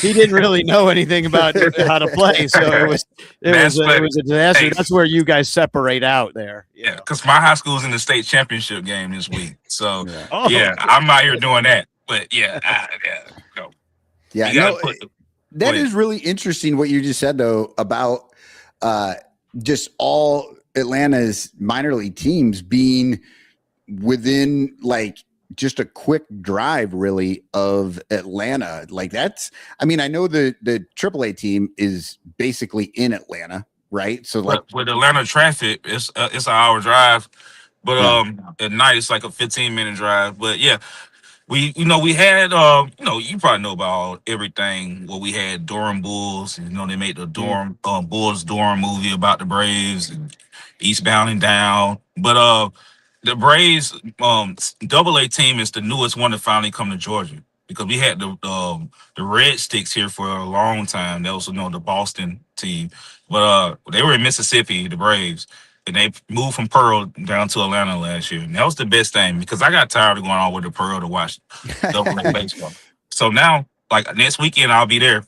He didn't really know anything about how to play, so it was a disaster. That's where you guys separate out there. Yeah, because my high school's in the state championship game this week, so I'm out here doing that. But that is really interesting what you just said though about just all Atlanta's minor league teams being within like just a quick drive really of Atlanta. Like that's, I mean, I know the AAA team is basically in Atlanta, right? So like with Atlanta traffic, it's an hour drive, but at night it's like a 15-minute drive. But yeah, we had you probably know about everything. Well, we had Durham Bulls. They made the Durham Bulls Durham movie about the Braves and Eastbound and Down. But the Braves AA team is the newest one to finally come to Georgia, because we had the Red Sticks here for a long time. That was the Boston team, but they were in Mississippi, the Braves. And they moved from Pearl down to Atlanta last year. And that was the best thing, because I got tired of going all over to Pearl to watch AA baseball. So now, like next weekend, I'll be there,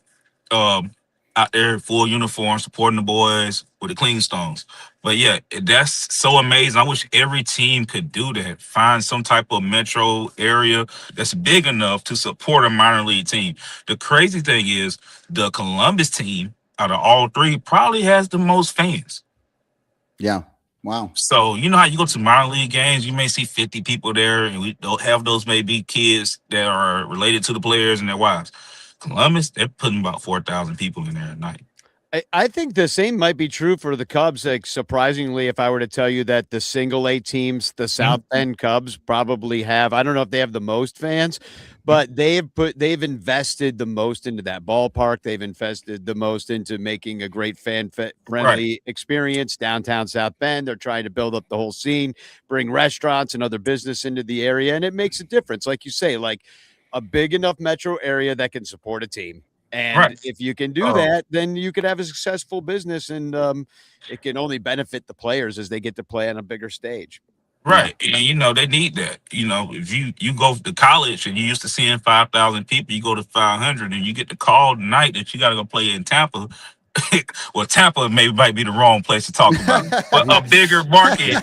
out there full uniform, supporting the boys with the Clean Stones. But yeah, that's so amazing. I wish every team could do that. Find some type of metro area that's big enough to support a minor league team. The crazy thing is, the Columbus team out of all 3 probably has the most fans. Yeah. Wow. So you know how you go to minor league games, you may see 50 people there, and we don't have those maybe kids that are related to the players and their wives. Columbus, they're putting about 4,000 people in there at night. I think the same might be true for the Cubs. Like, surprisingly, if I were to tell you that the single A teams, the South Bend Cubs, probably have, I don't know if they have the most fans, but they've invested the most into that ballpark. They've invested the most into making a great friendly experience downtown South Bend. They're trying to build up the whole scene, bring restaurants and other business into the area, and it makes a difference. Like you say, like a big enough metro area that can support a team. And if you can do that, then you could have a successful business, and it can only benefit the players as they get to play on a bigger stage. Right. And, they need that. If you go to college and you're used to seeing 5,000 people, you go to 500 and you get the call tonight that you got to go play in Tampa. Well, Tampa might be the wrong place to talk about, but a bigger market.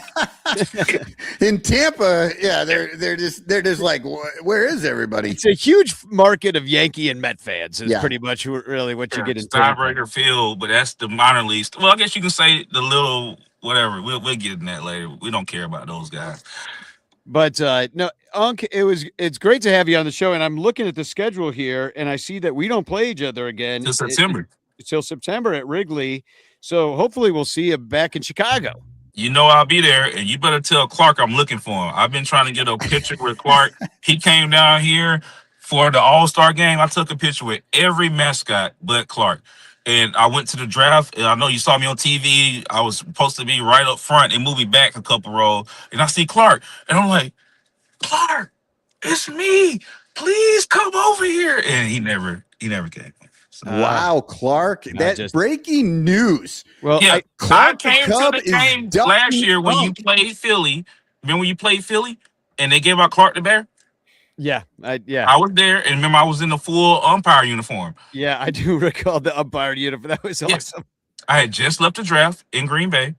In Tampa, yeah, they're just like, where is everybody? It's a huge market of Yankee and Met fans. Is pretty much really what you get into. Tiebreaker field, but that's the minor leagues. Well, I guess you can say the little whatever. We'll get in that later. We don't care about those guys. But no, Unc, it's great to have you on the show. And I'm looking at the schedule here, and I see that we don't play each other again Till September. until September at Wrigley. So hopefully we'll see you back in Chicago. You know I'll be there, and you better tell Clark I'm looking for him. I've been trying to get a picture with Clark. He came down here for the All-Star game. I took a picture with every mascot but Clark. And I went to the draft, and I know you saw me on TV. I was supposed to be right up front and moving back a couple rows. And I see Clark, and I'm like, Clark, it's me. Please come over here. And he never came. So, Wow, Clark. That breaking news. Well, yeah, Clark I came Cub to the is game ducking last year when you played Philly. Remember when you played Philly and they gave out Clark the Bear? yeah, I was there, and remember I was in the full umpire uniform. Yeah, I do recall the umpire uniform. That was awesome. I had just left the draft in Green Bay,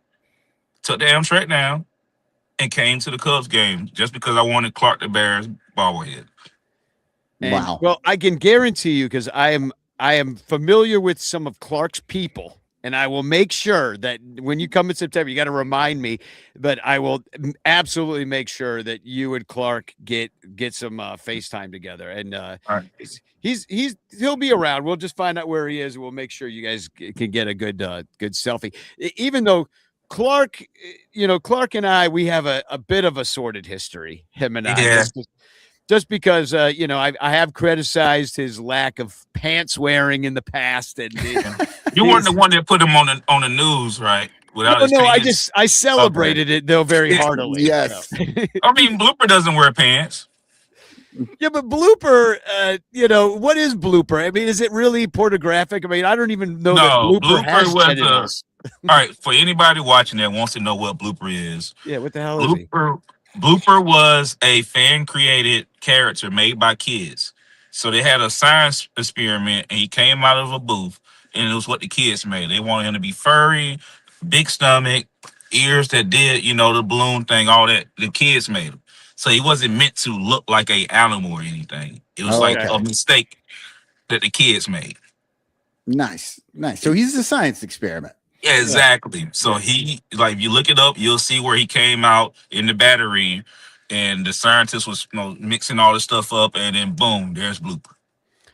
took the Amtrak down, and came to the Cubs game just because I wanted Clark the Bear's bobblehead. And, wow. Well, I can guarantee you, because I am familiar with some of Clark's people, and I will make sure that when you come in September, you got to remind me. But I will absolutely make sure that you and Clark get some FaceTime together. And All right. he'll be around. We'll just find out where he is. We'll make sure you guys can get a good selfie. Even though Clark and I, we have a bit of a sordid history. Him and I. Yeah. Just because I have criticized his lack of pants wearing in the past, and You weren't the one that put him on the news, right? I celebrated it though very heartily. Yes. So. I mean, Blooper doesn't wear pants. Yeah, but Blooper, what is Blooper? I mean, is it really pornographic? I mean, I don't even know that Blooper has genitals. All right, for anybody watching that wants to know what Blooper is. Yeah, what the hell is he? Blooper was a fan-created character made by kids. So they had a science experiment, and he came out of a booth, and it was what the kids made. They wanted him to be furry, big stomach, ears that did, the balloon thing, all that. The kids made him. So he wasn't meant to look like an animal or anything. It was a mistake that the kids made. Nice. So he's a science experiment. Yeah, exactly. So he, if you look it up, you'll see where he came out in the battery, and the scientist was mixing all this stuff up, and then boom, there's Blooper.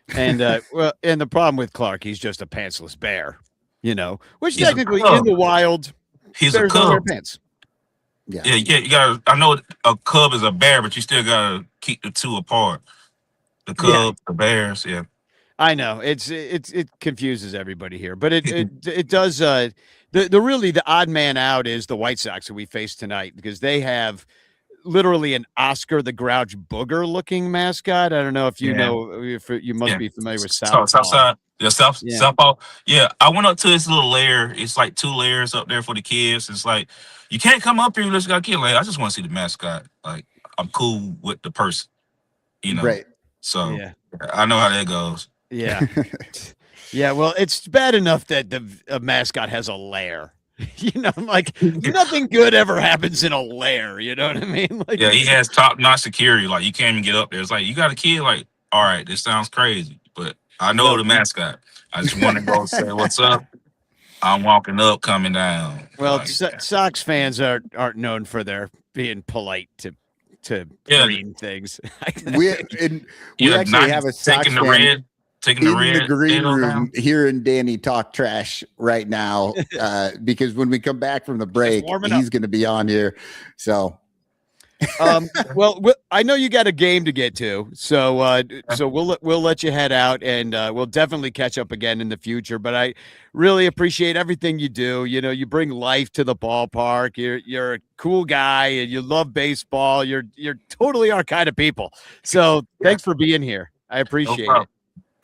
And and the problem with Clark, he's just a pantsless bear, which he's technically in the wild, he's a cub. Pants. Yeah. You gotta. I know a cub is a bear, but you still gotta keep the two apart. The cub, the bears, yeah. I know it confuses everybody here, but it does. The odd man out is the White Sox that we face tonight, because they have literally an Oscar the Grouch Booger looking mascot. I don't know if you know, if you must be familiar with Southside. Yeah, Southpaw. Yeah, I went up to this little lair. It's like 2 layers up there for the kids. It's like, you can't come up here unless you got a kid. Like, I just want to see the mascot. Like, I'm cool with the person, Right. So I know how that goes. Yeah. Yeah. Well, it's bad enough that the mascot has a lair. Nothing good ever happens in a lair. You know what I mean? Yeah, he has top-notch security. Like, you can't even get up there. It's like, you got a kid? Like, all right, this sounds crazy, but I know the mascot. I just want to go say what's up. I'm walking up, coming down. Well, Sox fans aren't known for their being polite to green things. we actually have a Sox taking the fan in the green room hearing Danny talk trash right now, because when we come back from the break, he's going to be on here. So, well, I know you got a game to get to, so we'll let you head out, and we'll definitely catch up again in the future. But I really appreciate everything you do. You bring life to the ballpark. You're a cool guy, and you love baseball. You're totally our kind of people. So thanks for being here. I appreciate it.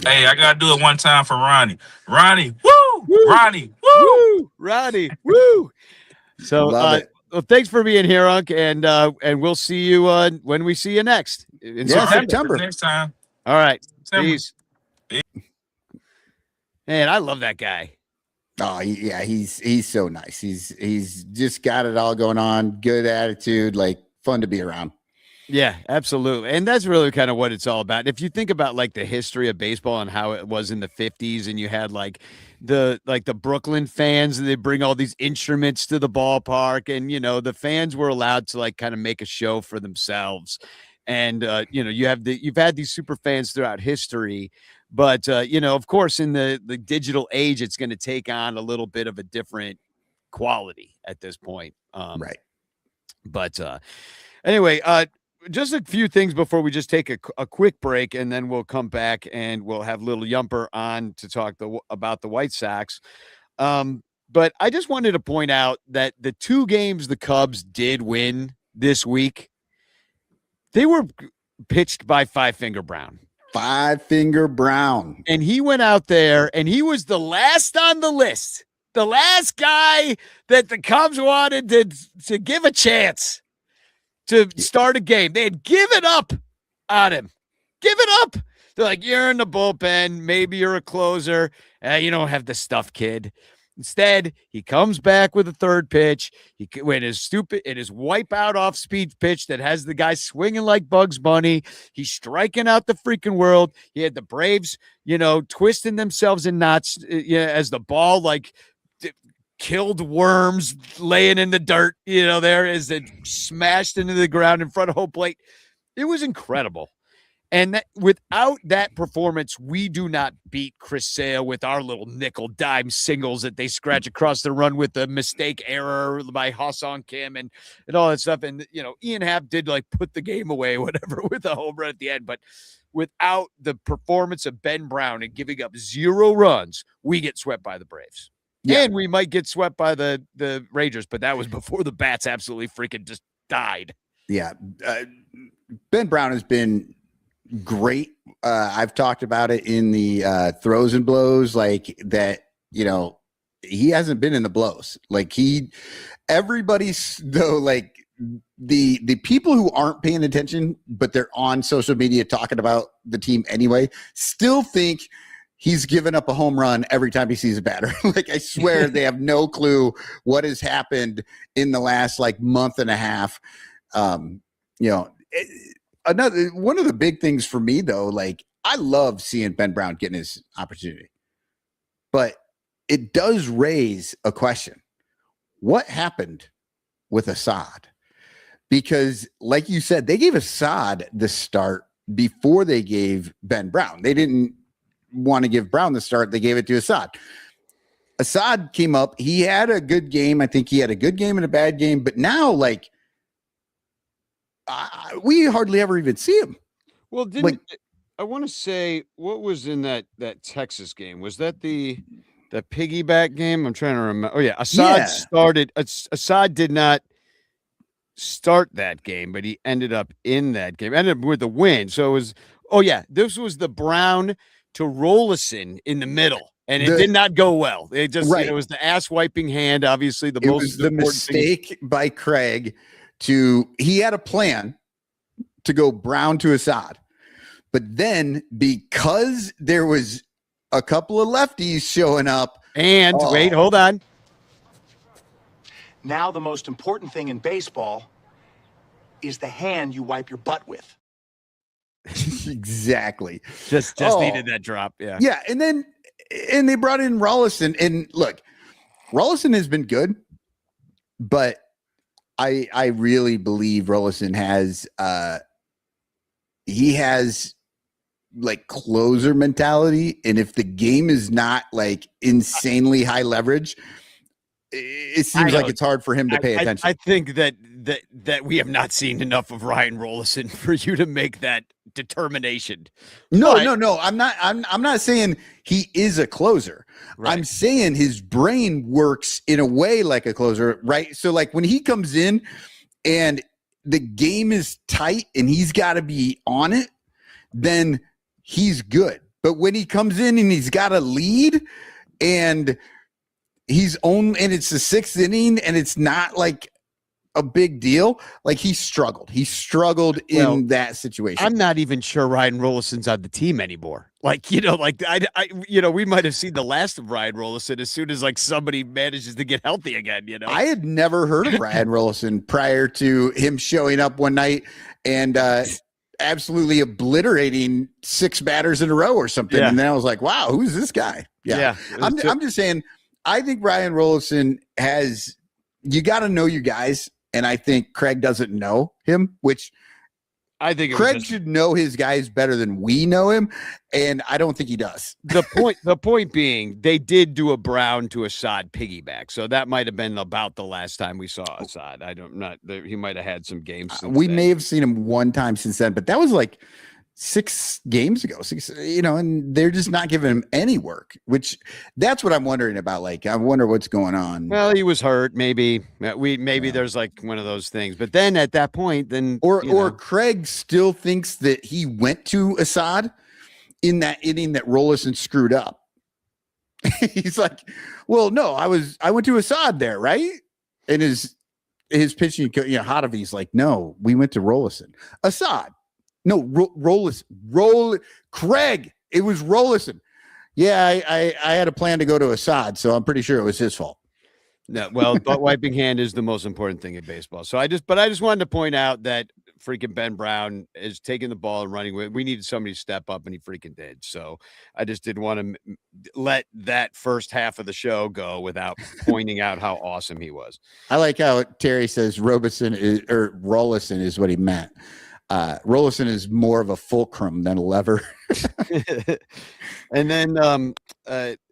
Hey, I gotta do it one time for Ronnie. Ronnie, woo! Ronnie, woo! Ronnie, woo! So, well, thanks for being here, Unc, and we'll see you when we see you next in September. Next time. All right, September. Peace. Man, I love that guy. Oh yeah, he's so nice. He's just got it all going on. Good attitude, like fun to be around. Yeah, absolutely. And that's really kind of what it's all about. If you think about like the history of baseball and how it was in the 50s, and you had like the Brooklyn fans, and they bring all these instruments to the ballpark, and the fans were allowed to like kind of make a show for themselves. And you've had these super fans throughout history, but of course in the digital age it's going to take on a little bit of a different quality at this point. Right. But anyway, just a few things before we just take a quick break, and then we'll come back and we'll have Lil Yumper on to talk about the White Sox. But I just wanted to point out that the 2 games the Cubs did win this week, they were pitched by Five Finger Brown. Five Finger Brown. And he went out there and he was the last on the list. The last guy that the Cubs wanted to give a chance to start a game. They had given up on him. Given up. They're like, you're in the bullpen. Maybe you're a closer. You don't have the stuff, kid. Instead, he comes back with a third pitch. It is wipeout off speed pitch that has the guy swinging like Bugs Bunny. He's striking out the freaking world. He had the Braves, twisting themselves in knots as the ball killed worms laying in the dirt, there as it smashed into the ground in front of home plate. It was incredible. And without that performance, we do not beat Chris Sale with our little nickel dime singles that they scratch across the run with the mistake error by Ha-Seong Kim and all that stuff. And, Ian Happ did put the game away, whatever, with a home run at the end. But without the performance of Ben Brown and giving up 0 runs, we get swept by the Braves. Yeah. And we might get swept by the Rangers, but that was before the bats absolutely freaking just died. Yeah. Ben Brown has been great. I've talked about it in the throws and blows like that, he hasn't been in the blows. Everybody's though, the people who aren't paying attention, but they're on social media talking about the team anyway, still think he's given up a home run every time he sees a batter. I swear they have no clue what has happened in the last month and a half. Another one of the big things for me though, I love seeing Ben Brown getting his opportunity, but it does raise a question. What happened with Assad? Because like you said, they gave Assad the start before they gave Ben Brown. They didn't want to give Brown the start. They gave it to Assad. Assad came up. He had a good game. I think he had a good game and a bad game, but now we hardly ever even see him. Well, I want to say what was in that Texas game? Was that the piggyback game? I'm trying to remember. Oh yeah, Assad did not start that game, but he ended up in that game. Ended up with the win. So it was. Oh yeah, this was the Brown to Rollison in the middle, and it did not go well. It just it was the ass wiping hand. Obviously, the mistake by Craig. He had a plan to go Brown to Assad, but then because there was a couple of lefties showing up, and wait, hold on. Now the most important thing in baseball is the hand you wipe your butt with. Exactly. Just needed that drop. Yeah. Yeah. And they brought in Rollison, and look, Rollison has been good, but I really believe Rollison has he has closer mentality, and if the game is not insanely high leverage, it seems like it's hard for him to pay attention. I think that we have not seen enough of Ryan Rollison for you to make that determination. No. I'm not saying he is a closer. Right. I'm saying his brain works in a way like a closer, right? So when he comes in and the game is tight and he's got to be on it, then he's good. But when he comes in and he's got a lead and it's the 6th inning and it's not a big deal. Like he struggled in that situation. I'm not even sure Ryan Rollison's on the team anymore. Like, we might have seen the last of Ryan Rollison as soon as like somebody manages to get healthy again, I had never heard of Ryan Rollison prior to him showing up one night and absolutely obliterating 6 batters in a row or something. Yeah. And then I was like, wow, who's this guy? Yeah. I'm just saying, I think Ryan Rollison you got to know you guys. And I think Craig doesn't know him, which I think Craig should know his guys better than we know him. And I don't think he does. The point being, they did do a Brown to Assad piggyback. So that might have been about the last time we saw Assad. He might have had some games. We may have seen him one time since then, but that was like 6 games ago, and they're just not giving him any work, which that's what I'm wondering about. Like, I wonder what's going on. Well, he was hurt. Maybe there's like one of those things, but then at that point, or Craig still thinks that he went to Assad in that inning that Rollison screwed up. He's like, well, no, I went to Assad there. Right. And his pitching, Hadavi's like, no, we went to Rollison. Assad. No, Craig. It was Rollison. Yeah, I had a plan to go to Assad, so I'm pretty sure it was his fault. No, well, butt wiping hand is the most important thing in baseball. So I just wanted to point out that freaking Ben Brown is taking the ball and running with. We needed somebody to step up, and he freaking did. So I just didn't want to let that first half of the show go without pointing out how awesome he was. I like how Terry says Rollison is what he meant. Rollison is more of a fulcrum than a lever. And then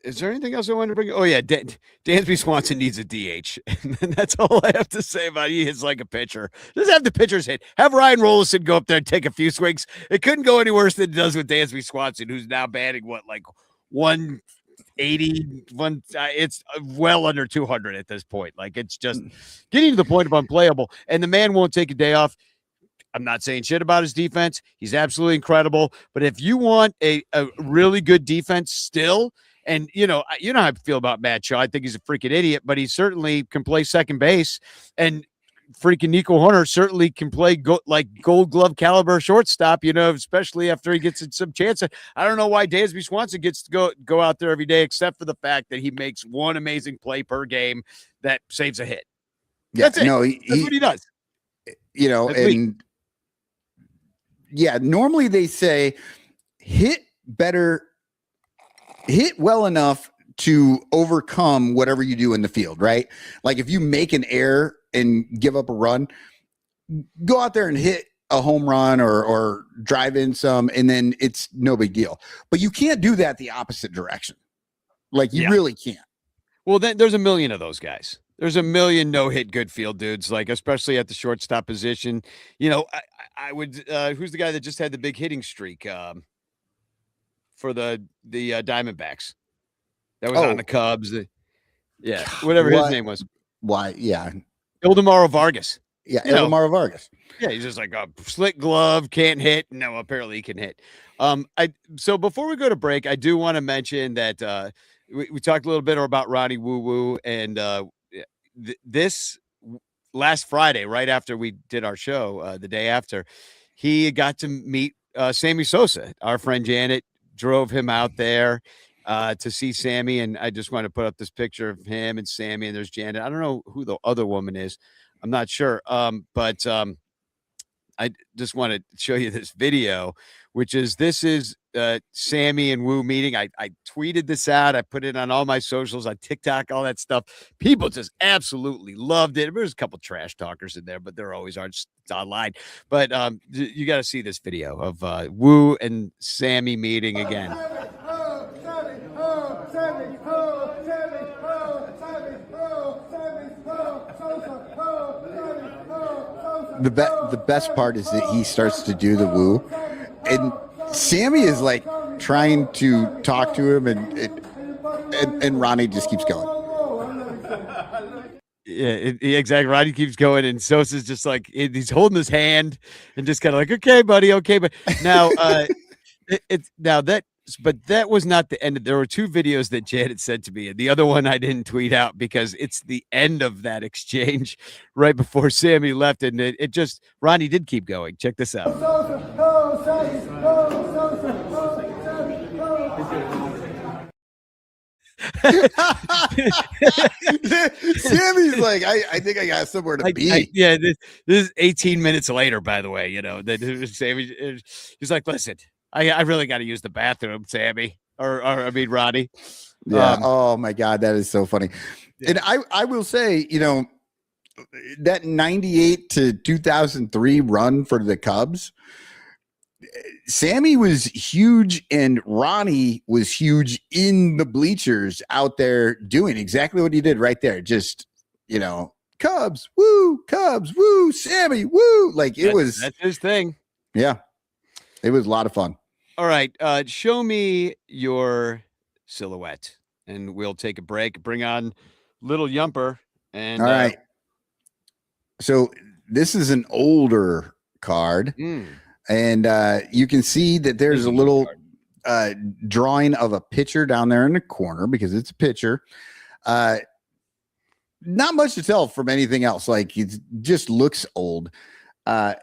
is there anything else I wanted to bring? Oh yeah, Dansby Swanson needs a DH. And that's all I have to say about it. He hits like a pitcher. Just have the pitchers hit. Have Ryan Rollison go up there and take a few swings. It couldn't go any worse than it does with Dansby Swanson, who's now batting like 180. It's well under 200 at this point. Like, it's just getting to the point of unplayable. And the man won't take a day off. I'm not saying shit about his defense. He's absolutely incredible. But if you want a really good defense still, and you know how I feel about Matt Shaw. I think he's a freaking idiot, but he certainly can play second base. And freaking Nico Hunter certainly can play gold glove caliber shortstop, especially after he gets some chance. I don't know why Dansby Swanson gets to go out there every day, except for the fact that he makes one amazing play per game that saves a hit. Yeah, that's it. No, that's what he does. Yeah, normally they say hit well enough to overcome whatever you do in the field, right? Like if you make an error and give up a run, go out there and hit a home run or drive in some, and then it's no big deal. But you can't do that the opposite direction. Like you really can't. Well, then there's a million of those guys. There's a million no-hit good field dudes, like especially at the shortstop position. I would. Who's the guy that just had the big hitting streak for the Diamondbacks? That was on the Cubs. Whatever his name was. Why? Yeah, Ildemaro Vargas. Yeah, Ildemaro Vargas. Yeah, he's just like a slick glove, can't hit. No, apparently he can hit. So before we go to break, I do want to mention that we talked a little bit about Ronnie Woo Woo, and this last Friday, right after we did our show, the day after, he got to meet Sammy Sosa. Our friend Janet drove him out there to see Sammy, and I just want to put up this picture of him and Sammy, and there's Janet. I don't know who the other woman is. I'm not sure. But I just want to show you this video, this is Sammy and Woo meeting. I tweeted this out. I put it on all my socials, on TikTok, all that stuff. People just absolutely loved it. There's a couple trash talkers in there, but there always are, just online. But you got to see this video of Woo and Sammy meeting again. The best part is that he starts to do the woo, and Sammy is like trying to talk to him, and Ronnie just keeps going. Yeah, exactly. Ronnie keeps going, and Sosa's just like, he's holding his hand and just kind of like, okay, buddy, okay, but now it's now that but that was not the end. There were two videos that Janet sent to me, and the other one I didn't tweet out because it's the end of that exchange right before Sammy left, and it just Ronnie did keep going. Check this out. Sammy's like, I think I got somewhere to be. Yeah, this is 18 minutes later, by the way. You know, that Sammy, he's like, listen, I really got to use the bathroom, Sammy, or I mean, Ronnie. Yeah. Oh my God, that is so funny. Yeah. And I will say, you know, that 98 to 2003 run for the Cubs, Sammy was huge and Ronnie was huge in the bleachers out there doing exactly what he did right there. Just, you know, Cubs, woo, Sammy, woo. Like that's his thing. Yeah. It was a lot of fun. All right. Show me your silhouette and we'll take a break. Bring on Lil Yumper. And all right. So this is an older card. And you can see that there's a little drawing of a pitcher down there in the corner because it's a pitcher. Not much to tell from anything else. Like it just looks old. So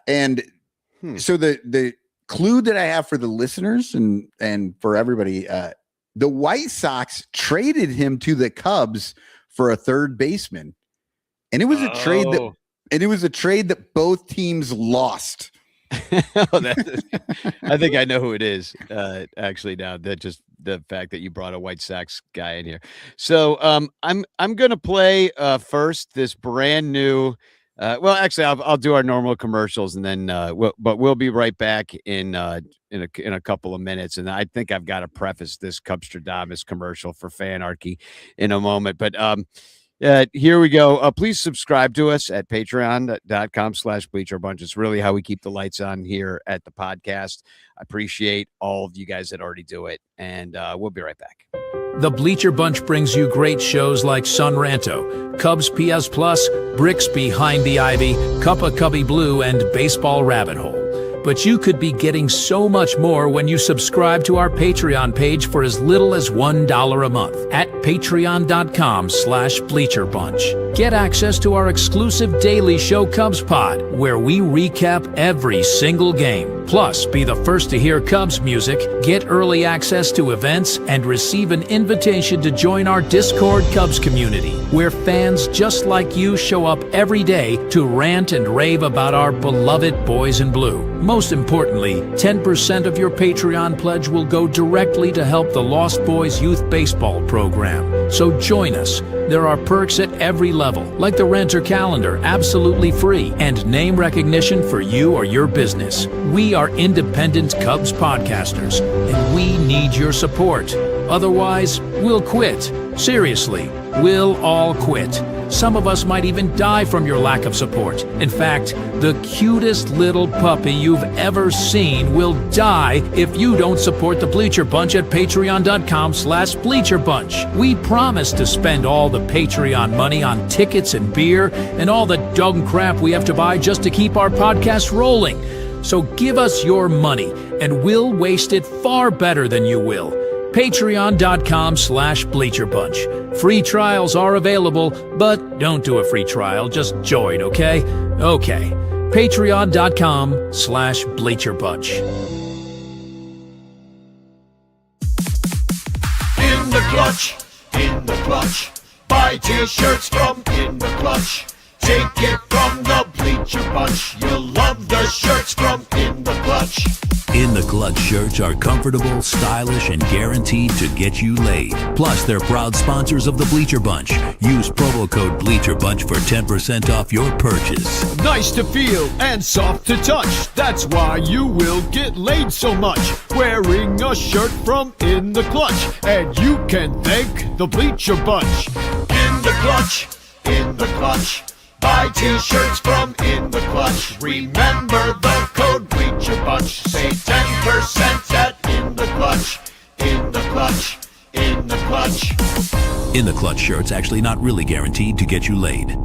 the clue that I have for the listeners and for everybody, the White Sox traded him to the Cubs for a third baseman. And it was a trade that both teams lost. I think I know who it is. Actually, now that just the fact that you brought a White Sox guy in here. So I'm gonna play first this brand new. Well, actually, I'll do our normal commercials and then we'll be right back in a couple of minutes. And I think I've got to preface this Cubstradamus commercial for Fanarchy in a moment, but here we go. Please subscribe to us at patreon.com/bleacherbunch. It's really how we keep the lights on here at the podcast. I appreciate all of you guys that already do it. And we'll be right back. The Bleacher Bunch brings you great shows like Sun Ranto, Cubs PS Plus, Bricks Behind the Ivy, Cuppa Cubby Blue, and Baseball Rabbit Hole. But you could be getting so much more when you subscribe to our Patreon page for as little as $1 a month at patreon.com/bleacherbunch. Get access to our exclusive daily show Cubs Pod, where we recap every single game. Plus, be the first to hear Cubs music, get early access to events, and receive an invitation to join our Discord Cubs community, where fans just like you show up every day to rant and rave about our beloved boys in blue. Most importantly, 10% of your Patreon pledge will go directly to help the Lost Boys Youth Baseball program. So join us. There are perks at every level, like the Renter Calendar, absolutely free, and name recognition for you or your business. We are independent Cubs podcasters, and we need your support. Otherwise, we'll quit. Seriously, we'll all quit. Some of us might even die from your lack of support. In fact, the cutest little puppy you've ever seen will die if you don't support the Bleacher Bunch at patreon.com/bleacherbunch. We promise to spend all the Patreon money on tickets and beer and all the dung crap we have to buy just to keep our podcast rolling. So give us your money and we'll waste it far better than you will. Patreon.com/bleacherbunch. Free trials are available, but don't do a free trial. Just join, okay? Okay. Patreon.com/bleacherbunch. In the clutch, in the clutch. Buy t-shirts from In the Clutch. Take it from the Bleacher Bunch. You'll love the shirts from In the Clutch. In the Clutch shirts are comfortable, stylish, and guaranteed to get you laid. Plus, they're proud sponsors of the Bleacher Bunch. Use promo code BleacherBunch for 10% off your purchase. Nice to feel and soft to touch. That's why you will get laid so much. Wearing a shirt from In the Clutch. And you can thank the Bleacher Bunch. In the Clutch, In the Clutch. Buy t-shirts from In the Clutch. Remember the code Bleacher Bunch. Save 10% at In the Clutch. In the Clutch. In the Clutch. In the Clutch shirts actually not really guaranteed to get you laid.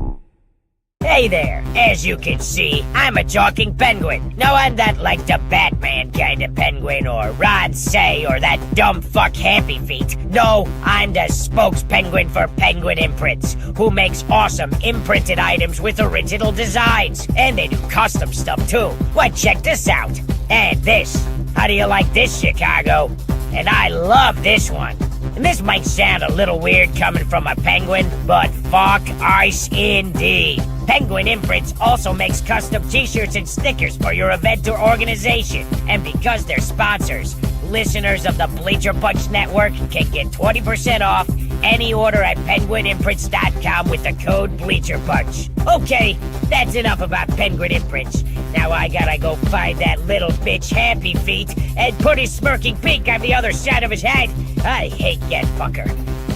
Hey there, as you can see, I'm a talking penguin. No, I'm not like the Batman kind of penguin or Rod Say or that dumb fuck Happy Feet. No, I'm the spokes penguin for Penguin Imprints, who makes awesome imprinted items with original designs. And they do custom stuff too. Well, check this out. And this. How do you like this, Chicago? And I love this one. And this might sound a little weird coming from a penguin, but fuck ice indeed. Penguin Imprints also makes custom t-shirts and stickers for your event or organization. And because they're sponsors, listeners of the Bleacher Bunch Network can get 20% off any order at penguinimprints.com with the code BleacherBunch. Okay, that's enough about Penguin Imprints. Now I gotta go find that little bitch Happy Feet and put his smirking pink on the other side of his head. I hate that fucker.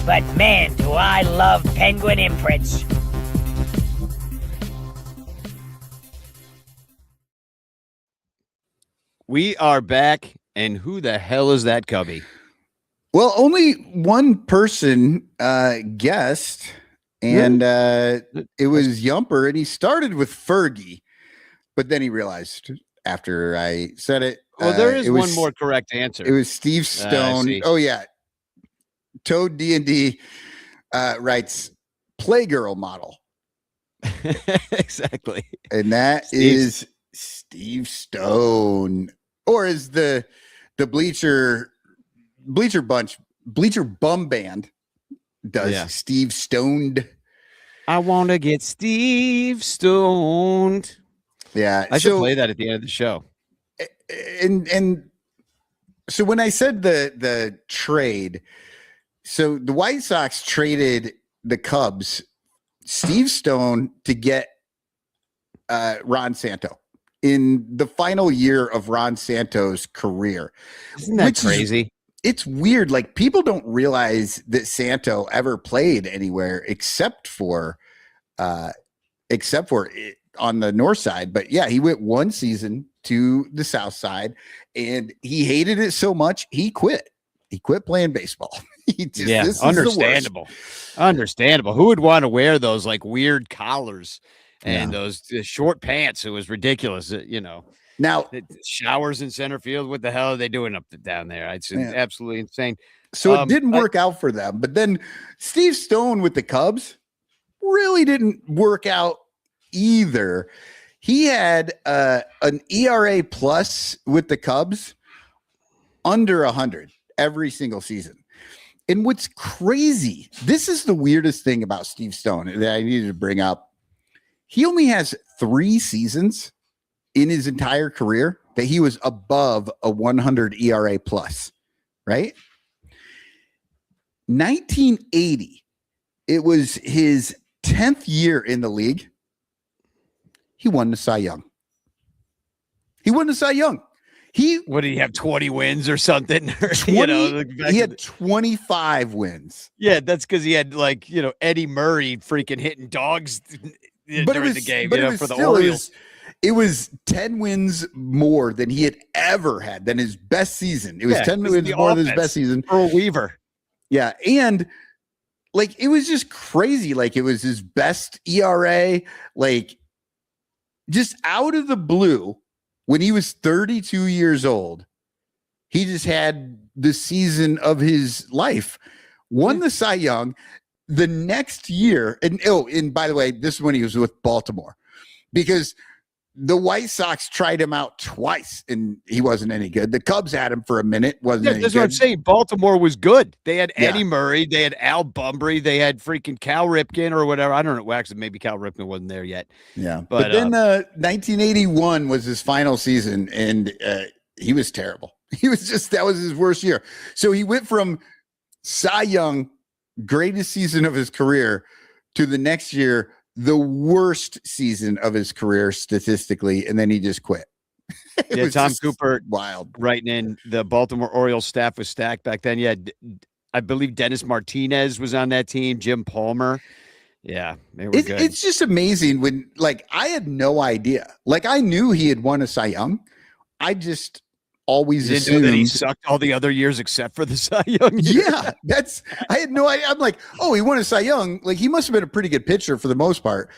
But man, do I love Penguin Imprints. We are back, and who the hell is that cubby? Well, only one person guessed, and it was Yumper, and he started with Fergie, but then he realized after I said it. Well, there is one more correct answer. It was Steve Stone. Oh yeah, Toad D&D writes Playgirl model. Exactly, and that is Steve Stone, or is the Bleacher Bum Band does Steve Stoned. I want to get Steve stoned. Yeah, I should play that at the end of the show. And so when I said the trade, so the White Sox traded the Cubs, Steve Stone, to get Ron Santo in the final year of Ron Santo's career. Isn't that crazy? It's weird. Like, people don't realize that Santo ever played anywhere except for it on the north side. But yeah, he went one season to the south side, and he hated it so much he quit. He quit playing baseball. Understandable. Understandable. Who would want to wear those like weird collars and those short pants? It was ridiculous. Now, showers in center field. What the hell are they doing up down there? It's absolutely insane. So it didn't work out for them. But then Steve Stone with the Cubs really didn't work out either. He had an ERA plus with the Cubs under 100 every single season. And what's crazy, this is the weirdest thing about Steve Stone that I needed to bring up. He only has 3 seasons in his entire career that he was above a 100 ERA plus, right? 1980, it was his 10th year in the league. He won the Cy Young. What did he have? 20 wins or something? 20, he had 25 wins. Yeah, that's because he had Eddie Murray freaking hitting dogs during the game. But for the Orioles. It was 10 wins more than he had ever had, than his best season. It was 10 wins more than his best season. Earl Weaver. Yeah, and it was just crazy. It was his best ERA. Just out of the blue, when he was 32 years old, he just had the season of his life. Won the Cy Young the next year. And by the way, this is when he was with Baltimore, because the White Sox tried him out twice and he wasn't any good. The Cubs had him for a minute. That's what I'm saying. Baltimore was good. They had Eddie Murray. They had Al Bunbury. They had freaking Cal Ripken or whatever. I don't know. Well, actually, maybe Cal Ripken wasn't there yet. Yeah. But then 1981 was his final season, and he was terrible. That was his worst year. So he went from Cy Young, greatest season of his career, to the next year, the worst season of his career statistically, and then he just quit. Tom Cooper wild writing in the Baltimore Orioles staff was stacked back then. Yeah, I believe Dennis Martinez was on that team, Jim Palmer. Yeah, they were good. It's just amazing when I had no idea. I knew he had won a Cy Young. I just always assumed that he sucked all the other years except for the Cy Young year. Yeah, I had no idea. I'm like, oh, he won a Cy Young. He must have been a pretty good pitcher for the most part.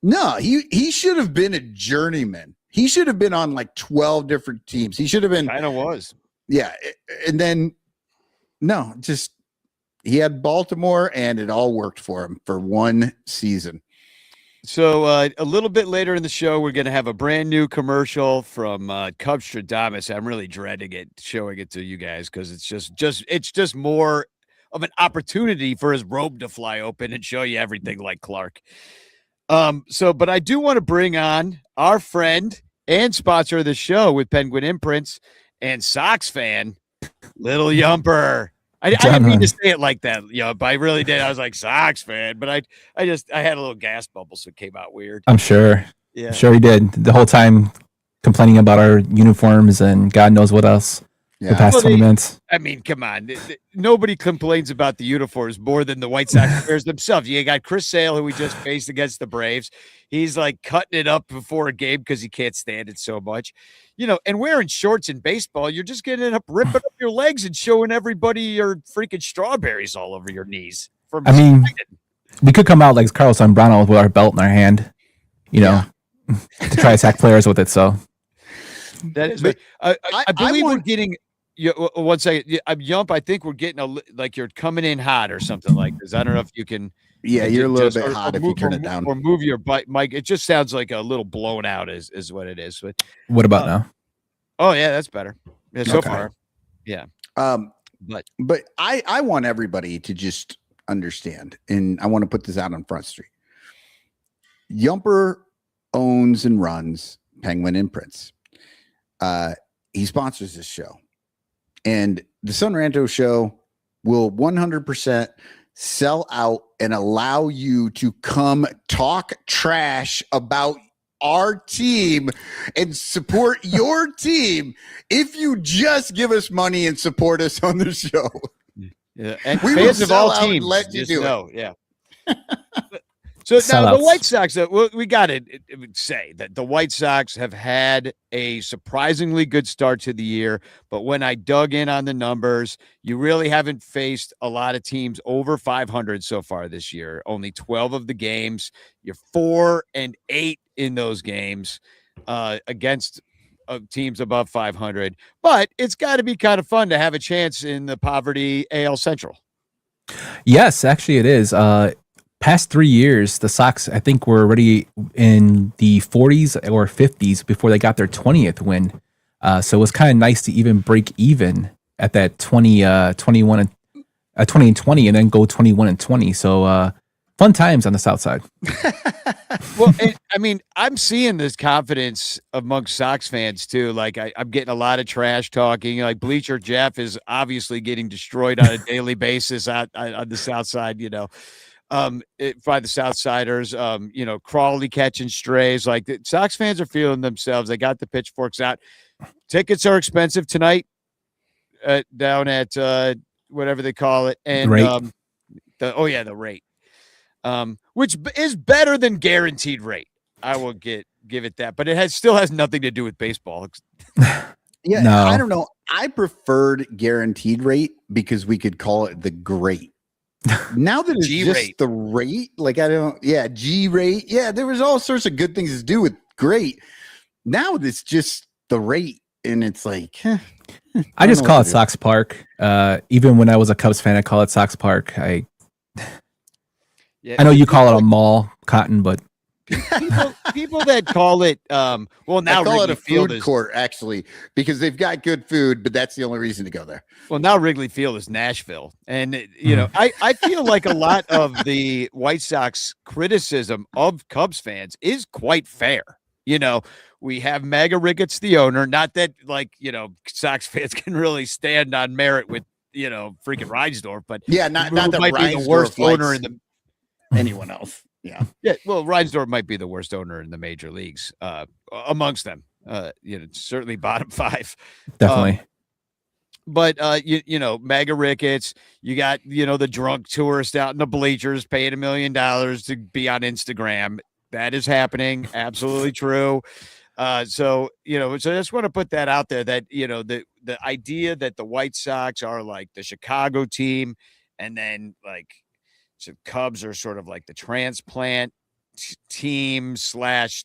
No, he should have been a journeyman. He should have been on like 12 different teams. He should have been. Kind of was. Yeah. And then, no, just he had Baltimore and it all worked for him for one season. So a little bit later in the show, we're going to have a brand new commercial from Cubstradamus. I'm really dreading it, showing it to you guys, because it's just more of an opportunity for his robe to fly open and show you everything like Clark. But I do want to bring on our friend and sponsor of the show with Penguin Imprints and Sox fan, Lil Yumper. I didn't mean to say it like that, but I really did. I was like Sox fan, but I had a little gas bubble, so it came out weird. I'm sure. Yeah, I'm sure he did the whole time, complaining about our uniforms and God knows what else. Yeah. The past 20 minutes. I mean, come on. Nobody complains about the uniforms more than the White Sox players themselves. You got Chris Sale, who we just faced against the Braves. He's like cutting it up before a game because he can't stand it so much. And wearing shorts in baseball, you're just going to end up ripping up your legs and showing everybody your freaking strawberries all over your knees. We could come out like Carlos Zambrano with our belt in our hand, to try to attack players with it. So that is, I believe we're getting. Yeah, 1 second. Yump, I think we're getting like you're coming in hot or something like this. I don't know if you can. Yeah, you're a little bit hot if you turn it down. Or move your mic. It just sounds like a little blown out is what it is. But what about now? Oh, yeah, that's better. Yeah, so Okay. far. Yeah. But I want everybody to just understand, and I want to put this out on Front Street. Yumper owns and runs Penguin Imprints. He sponsors this show. And the Son Ranto show will 100% sell out and allow you to come talk trash about our team and support your team if you just give us money and support us on the show. Yeah, and We fans will of all sell out and teams let you just do it. know, yeah. So now the White Sox, we got to say that the White Sox have had a surprisingly good start to the year. But when I dug in on the numbers, you really haven't faced a lot of teams over 500 so far this year. Only 12 of the games. You're 4-8 in those games against teams above 500. But it's got to be kind of fun to have a chance in the poverty AL Central. Yes, actually it is. Past 3 years, the Sox, I think, were already in the 40s or 50s before they got their 20th win. So it was kind of nice to even break even at that 20 and 20 and then go 21-20. So fun times on the South Side. Well, I mean, I'm seeing this confidence amongst Sox fans too. Like I'm getting a lot of trash talking. Like Bleacher Jeff is obviously getting destroyed on a daily basis on the South Side. By the Southsiders, Crawley catching strays. Like the Sox fans are feeling themselves. They got the pitchforks out. Tickets are expensive tonight down at whatever they call it. And the rate, which is better than guaranteed rate. I will give it that, but it still has nothing to do with baseball. Yeah, No. I don't know. I preferred guaranteed rate because we could call it the great. Now that it's just the rate, G rate. Yeah, there was all sorts of good things to do with great. Now it's just the rate, and it's like, I just call it Sox Park. Even when I was a Cubs fan, I call it Sox Park. I know you call it a mall, Cotton, but people that call it now I call Wrigley it a Field food court actually because they've got good food, but that's the only reason to go there. Well, now Wrigley Field is Nashville. And, I feel like a lot of the White Sox criticism of Cubs fans is quite fair. We have Mega Ricketts, the owner. Not that, Sox fans can really stand on merit with, freaking Reinsdorf. But yeah, not that might be the worst owner in the anyone else. Yeah. Yeah. Well, Reinsdorf might be the worst owner in the major leagues amongst them. Certainly bottom 5. definitely. But Mega Ricketts, you got the drunk tourist out in the bleachers paying $1 million to be on Instagram. That is happening. Absolutely true. So I just want to put that out there that the idea that the White Sox are like the Chicago team, and then so Cubs are sort of like the transplant. team slash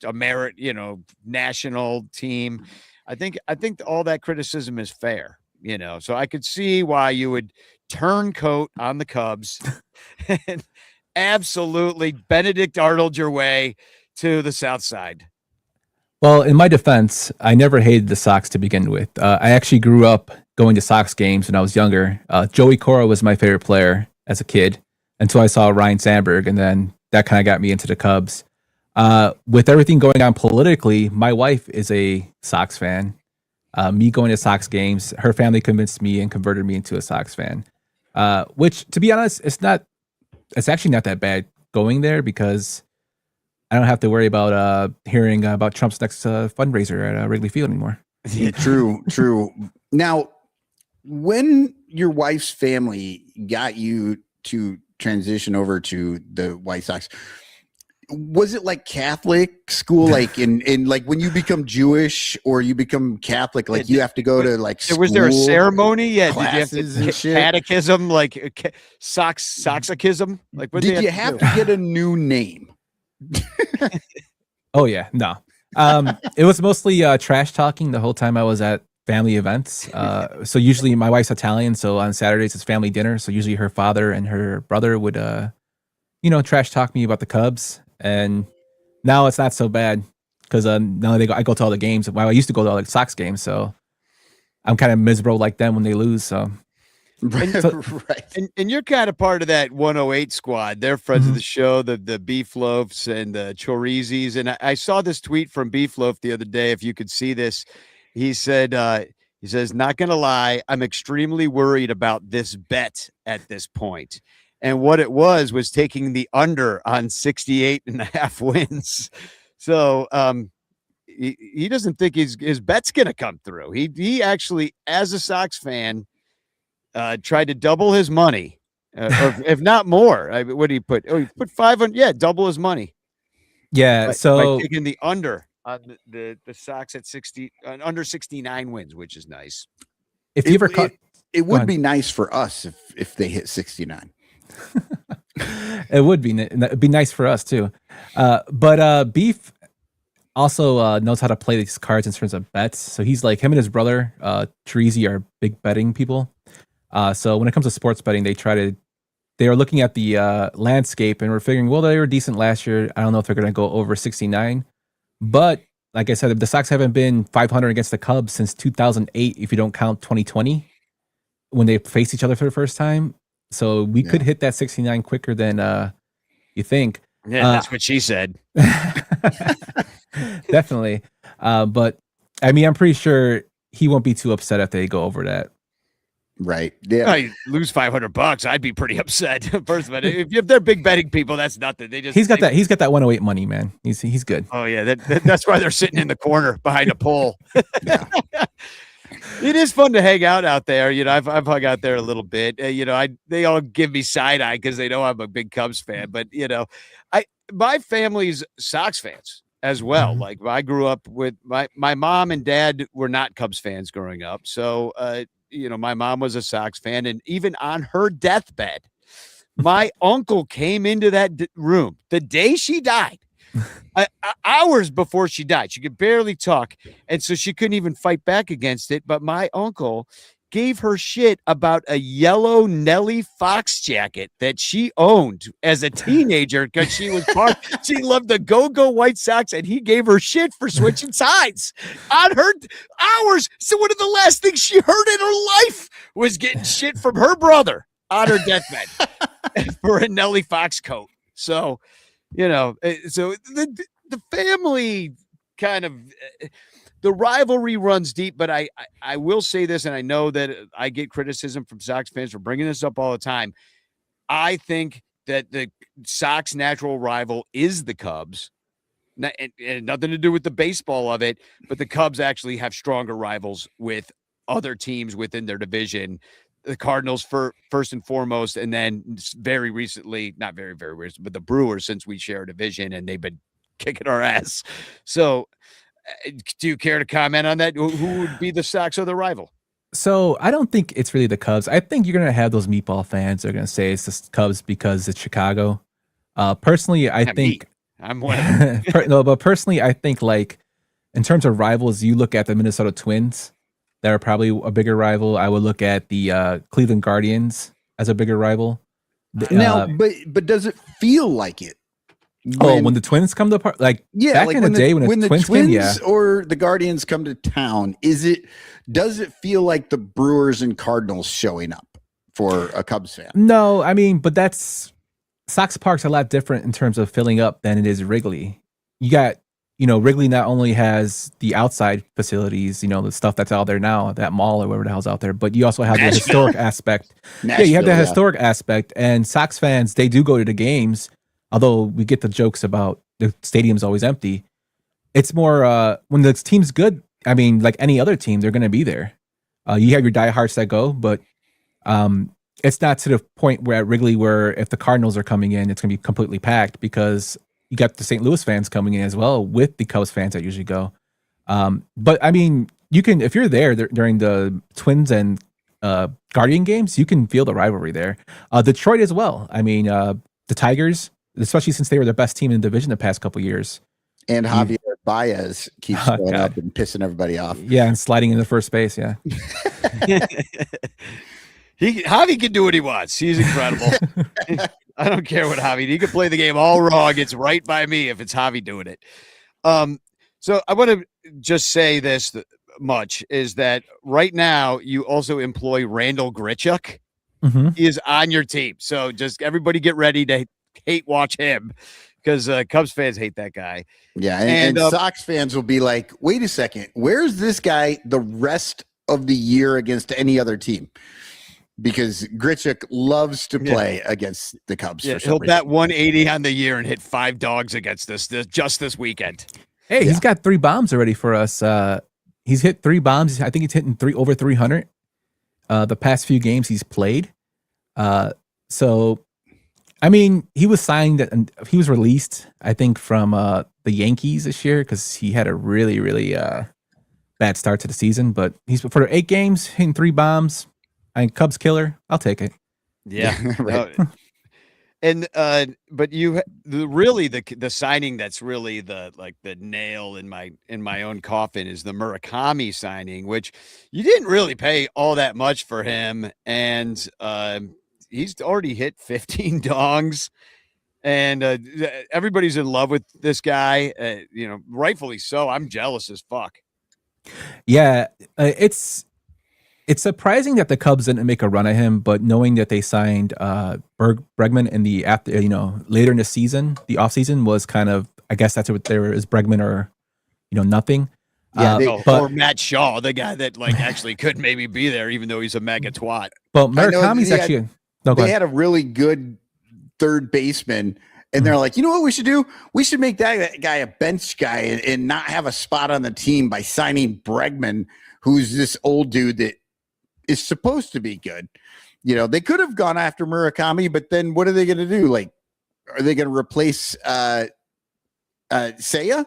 national team. I think all that criticism is fair, so I could see why you would turncoat on the Cubs and absolutely Benedict Arnold your way to the South Side. Well, in my defense, I never hated the Sox to begin with. I actually grew up going to Sox games when I was younger. Joey Cora was my favorite player as a kid until I saw Ryan Sandberg, and then that kind of got me into the Cubs. With everything going on politically, my wife is a Sox fan. Me going to Sox games, her family convinced me and converted me into a Sox fan. Which, to be honest, it's actually not that bad going there because I don't have to worry about hearing about Trump's next fundraiser at Wrigley Field anymore. True. Now, when your wife's family got you to transition over to the White Sox, was it like Catholic school, like in like when you become Jewish or you become Catholic, like you have to go to like school? Was there a ceremony? Yeah, did you have and shit? catechism, like soxism? Like, what Did you have to get a new name? Oh yeah, no. It was mostly trash talking the whole time I was at family events. So usually my wife's Italian, so on Saturdays it's family dinner. So usually her father and her brother would, trash talk me about the Cubs. And now it's not so bad because now I go to all the games. Well, I used to go to all the Sox games, so I'm kind of miserable like them when they lose. So. Right. And you're kind of part of that 108 squad. They're friends of the show, the Beef Loafs and the Chorizis. And I saw this tweet from Beef Loaf the other day. If you could see this, he said, not going to lie, I'm extremely worried about this bet at this point. And what it was taking the under on 68.5 wins. So he doesn't think his bet's going to come through. He actually, as a Sox fan, tried to double his money, or if not more. What did he put? Oh, he put 500. Yeah, double his money. Yeah, by taking the under on the Sox at 60, under 69 wins, which is nice. If you ever caught, it would be nice for us if they hit 69. It would be. It'd be nice for us too. But Beef also knows how to play these cards in terms of bets. So he's like him and his brother, Treasy, are big betting people. So when it comes to sports betting, they are looking at the landscape and we're figuring, well, they were decent last year. I don't know if they're going to go over 69. But like I said, the Sox haven't been 500 against the Cubs since 2008, if you don't count 2020, when they faced each other for the first time. So we could hit that 69 quicker than you think. Yeah, that's what she said. Definitely. But I mean, I'm pretty sure he won't be too upset if they go over that. Right. Yeah. I lose $500. I'd be pretty upset. First of all, if they're big betting people, that's nothing. He's got that 108 money, man. He's good. Oh yeah, that's why they're sitting in the corner behind a pole. It is fun to hang out there. I've hung out there a little bit. They all give me side eye because they know I'm a big Cubs fan. But my family's Sox fans as well. Like I grew up with my mom and dad were not Cubs fans growing up, so. My mom was a Sox fan, and even on her deathbed, my uncle came into that room the day she died, hours before she died. She could barely talk, and so she couldn't even fight back against it. But my uncle gave her shit about a yellow Nelly Fox jacket that she owned as a teenager because she loved the go-go White Sox, and he gave her shit for switching sides on her hours. So one of the last things she heard in her life was getting shit from her brother on her deathbed for a Nelly Fox coat. So, so the family kind of... The rivalry runs deep, but I will say this, and I know that I get criticism from Sox fans for bringing this up all the time. I think that the Sox natural rival is the Cubs. And nothing to do with the baseball of it, but the Cubs actually have stronger rivals with other teams within their division. The Cardinals first and foremost, and then very recently, not very, very recent, but the Brewers, since we share a division and they've been kicking our ass. So, do you care to comment on that? Who would be the Sox or the rival? So I don't think it's really the Cubs. I think you're going to have those meatball fans that are going to say it's the Cubs because it's Chicago. Personally, I think I'm one of them. No, but personally, I think like in terms of rivals, you look at the Minnesota Twins. They're probably a bigger rival. I would look at the Cleveland Guardians as a bigger rival. Now, but does it feel like it? When the Twins come to part, like back in the day when the Twins came, or the Guardians come to town, does it feel like the Brewers and Cardinals showing up for a Cubs fan? No, I mean, but Sox Park's a lot different in terms of filling up than it is Wrigley. You got, Wrigley not only has the outside facilities, the stuff that's out there now, that mall or whatever the hell's out there, but you also have the historic aspect. Yeah, you have the historic aspect, and Sox fans, they do go to the games. Although we get the jokes about the stadium's always empty, it's more when the team's good. I mean, like any other team, they're going to be there. You have your diehards that go, but it's not to the point where at Wrigley where if the Cardinals are coming in, it's going to be completely packed because you got the St. Louis fans coming in as well with the Cubs fans that usually go. But I mean, you can if you're there during the Twins and Guardian games, you can feel the rivalry there. Detroit as well. I mean, the Tigers. Especially since they were the best team in the division the past couple years. And Javier Baez keeps going up and pissing everybody off. Yeah, and sliding into first base, yeah. Javi can do what he wants. He's incredible. I don't care what Javi. He can play the game all wrong. It's right by me if it's Javi doing it. So I want to just say this much is that right now you also employ Randall Grichuk. Mm-hmm. He is on your team. So just everybody get ready to hate watch him because Cubs fans hate that guy. Yeah, and Sox fans will be like, wait a second, where's this guy the rest of the year against any other team? Because Grichuk loves to play against the Cubs. Yeah, he'll bet 180 on the year and hit 5 dogs against us just this weekend. Hey, he's got 3 bombs already for us. He's hit 3 bombs. I think he's hitting over 300 the past few games he's played. So I mean, he was signed and he was released, I think, from the Yankees this year because he had a really, really bad start to the season. But he's for 8 games, hitting 3 bombs. Cubs killer. I'll take it. Yeah, right. But the signing that's really the nail in my own coffin is the Murakami signing, which you didn't really pay all that much for him, and he's already hit 15 dongs, and everybody's in love with this guy. Rightfully so. I'm jealous as fuck. Yeah, it's surprising that the Cubs didn't make a run at him, but knowing that they signed Bregman in the later in the season, the offseason was kind of, I guess that's what there is, Bregman or nothing. Yeah, or Matt Shaw, the guy that actually could maybe be there, even though he's a mega twat. But Murakami's actually. They had a really good third baseman, and they're like, you know what we should do? We should make that guy a bench guy and not have a spot on the team by signing Bregman, who's this old dude that is supposed to be good. They could have gone after Murakami, but then what are they going to do? Are they going to replace Seiya?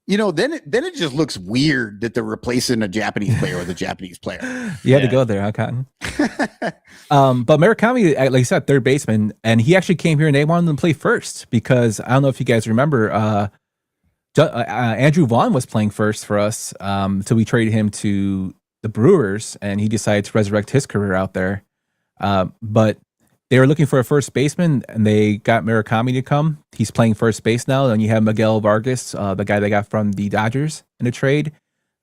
Then it just looks weird that they're replacing a Japanese player with a Japanese player. You had to go there, huh, Cotton? But Murakami, like I said, third baseman, and he actually came here and they wanted him to play first because I don't know if you guys remember, Andrew Vaughn was playing first for us until we traded him to the Brewers, and he decided to resurrect his career out there. But they were looking for a first baseman, and they got Murakami to come. He's playing first base now. Then you have Miguel Vargas, the guy they got from the Dodgers in a trade,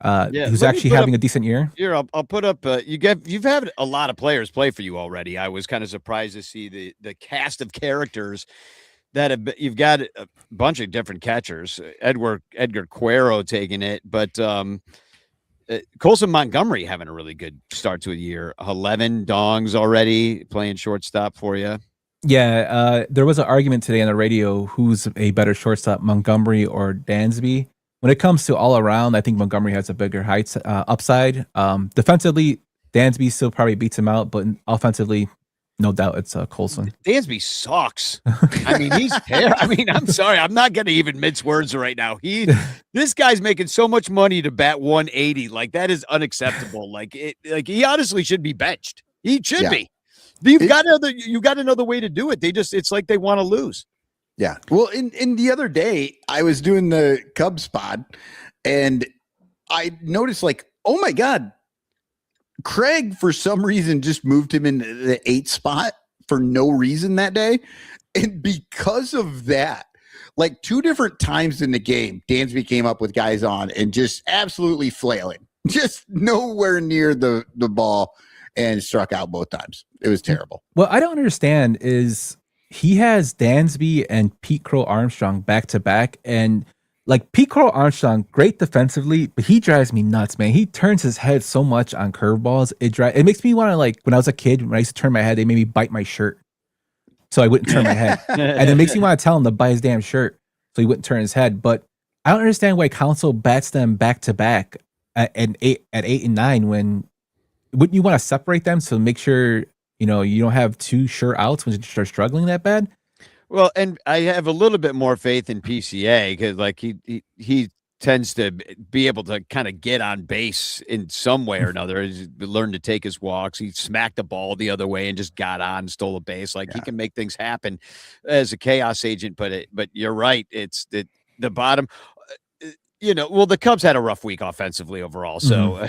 who's actually having a decent year. Here, I'll put up. You've had a lot of players play for you already. I was kind of surprised to see the cast of characters that you've got a bunch of different catchers. Edgar Cuero taking it, but Colson Montgomery having a really good start to a year. 11 dongs already playing shortstop for you. Yeah, there was an argument today on the radio who's a better shortstop, Montgomery or Dansby. When it comes to all around, I think Montgomery has a bigger heights upside. Defensively, Dansby still probably beats him out, but offensively, no doubt it's Colson. Dansby sucks. I mean, he's terrible. I mean, I'm sorry. I'm not going to even mince words right now. This guy's making so much money to bat 180. That is unacceptable. He honestly should be benched. He should be. You got another way to do it. It's like they want to lose. Yeah. Well, in the other day, I was doing the Cubs pod, and I noticed, like, oh my God, Craig, for some reason, just moved him into the 8th spot for no reason that day. And because of that, like 2 different times in the game, Dansby came up with guys on and just absolutely flailing, just nowhere near the ball, and struck out both times. It was terrible. What I don't understand is he has Dansby and Pete Crow Armstrong back to back, and like Pete Crow Armstrong, great defensively, but he drives me nuts, man. He turns his head so much on curveballs. It makes me want to, like, when I was a kid, when I used to turn my head, they made me bite my shirt so I wouldn't turn my head, and it makes me want to tell him to bite his damn shirt so he wouldn't turn his head. But I don't understand why Council bats them back to back at 8 and 9 when wouldn't you want to separate them to make sure you don't have 2 sure outs when you start struggling that bad? Well, and I have a little bit more faith in PCA because, like, he tends to be able to kind of get on base in some way or another. He's learned to take his walks. He smacked the ball the other way and just got on, stole a base. Like, he can make things happen as a chaos agent. But you're right. It's the bottom. Well, the Cubs had a rough week offensively overall. So,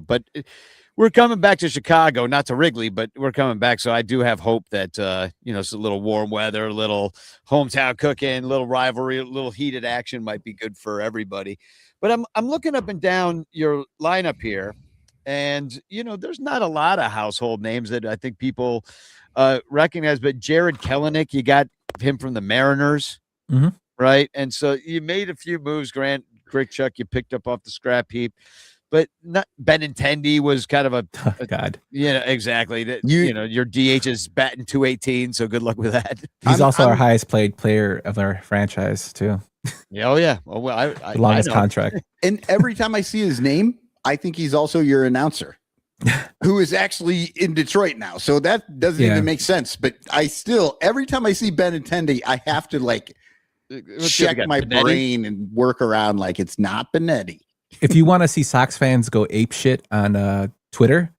but we're coming back to Chicago, not to Wrigley, but we're coming back. So I do have hope that, it's a little warm weather, a little hometown cooking, a little rivalry, a little heated action might be good for everybody. But I'm looking up and down your lineup here, and, there's not a lot of household names that I think people recognize, but Jared Kelenic, you got him from the Mariners, right? And so you made a few moves, Grant Grichuk, you picked up off the scrap heap. But not Benintendi was kind of a God. Yeah, exactly. Your DH is batting 218, so good luck with that. He's also our highest paid player of our franchise too. Yeah, oh yeah. Oh, well, the longest contract. And every time I see his name, I think he's also your announcer, who is actually in Detroit now. So that doesn't even make sense. But every time I see Benintendi, I have to check my brain and work around like it's not Benetti. If you want to see Sox fans go ape shit on Twitter,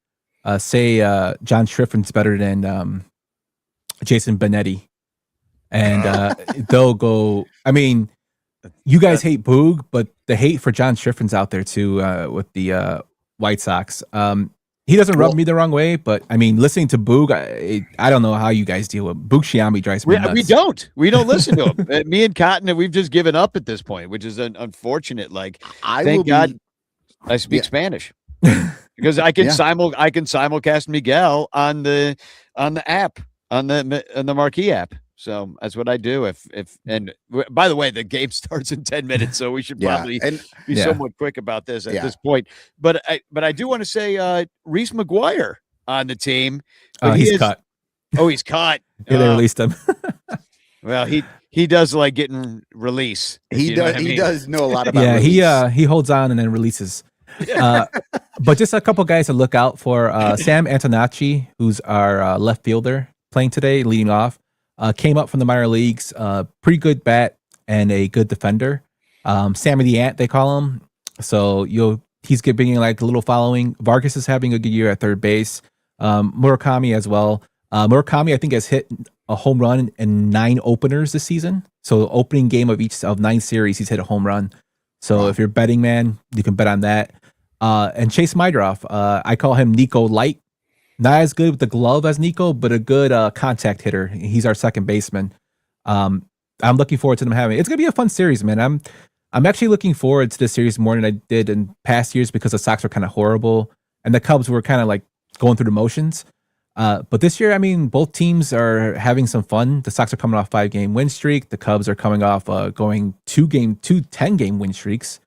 say John Schriffin's better than Jason Benetti, and they'll go. I mean, you guys hate Boog, but the hate for John Schriffin's out there too with the White Sox. He doesn't rub me the wrong way, but I mean, listening to Boog, I don't know how you guys deal with Boog. Shiami drives me nuts. We don't listen to him. Me and Cotton, we've just given up at this point, which is unfortunate. Like, thank God I speak Spanish because I can simulcast Miguel on the app, on the Marquee app. So that's what I do. And by the way, the game starts in 10 minutes, so we should probably be somewhat quick about this at this point. But I do want to say Reese McGuire on the team. He's cut. Oh, he's cut. Yeah, they released him. Well, he does like getting release. He does. He does know a lot about. Yeah, he holds on and then releases. But just a couple guys to look out for. Sam Antonacci, who's our left fielder, playing today, leading off. Came up from the minor leagues, pretty good bat and a good defender. Sammy the Ant, they call him. So he's getting like a little following. Vargas is having a good year at third base. Murakami as well. Murakami, I think, has hit a home run in 9 openers this season. So opening game of each of 9 series, he's hit a home run. So if you're a betting man, you can bet on that. And Chase Mydroff, I call him Nico Light. Not as good with the glove as Nico, but a good contact hitter. He's our second baseman. I'm looking forward to them having. It's gonna be a fun series, man. I'm actually looking forward to this series more than I did in past years because the Sox were kind of horrible and the Cubs were kind of like going through the motions. But this year, I mean, both teams are having some fun. The Sox are coming off 5-game win streak. The Cubs are coming off going 2 10-game win streaks.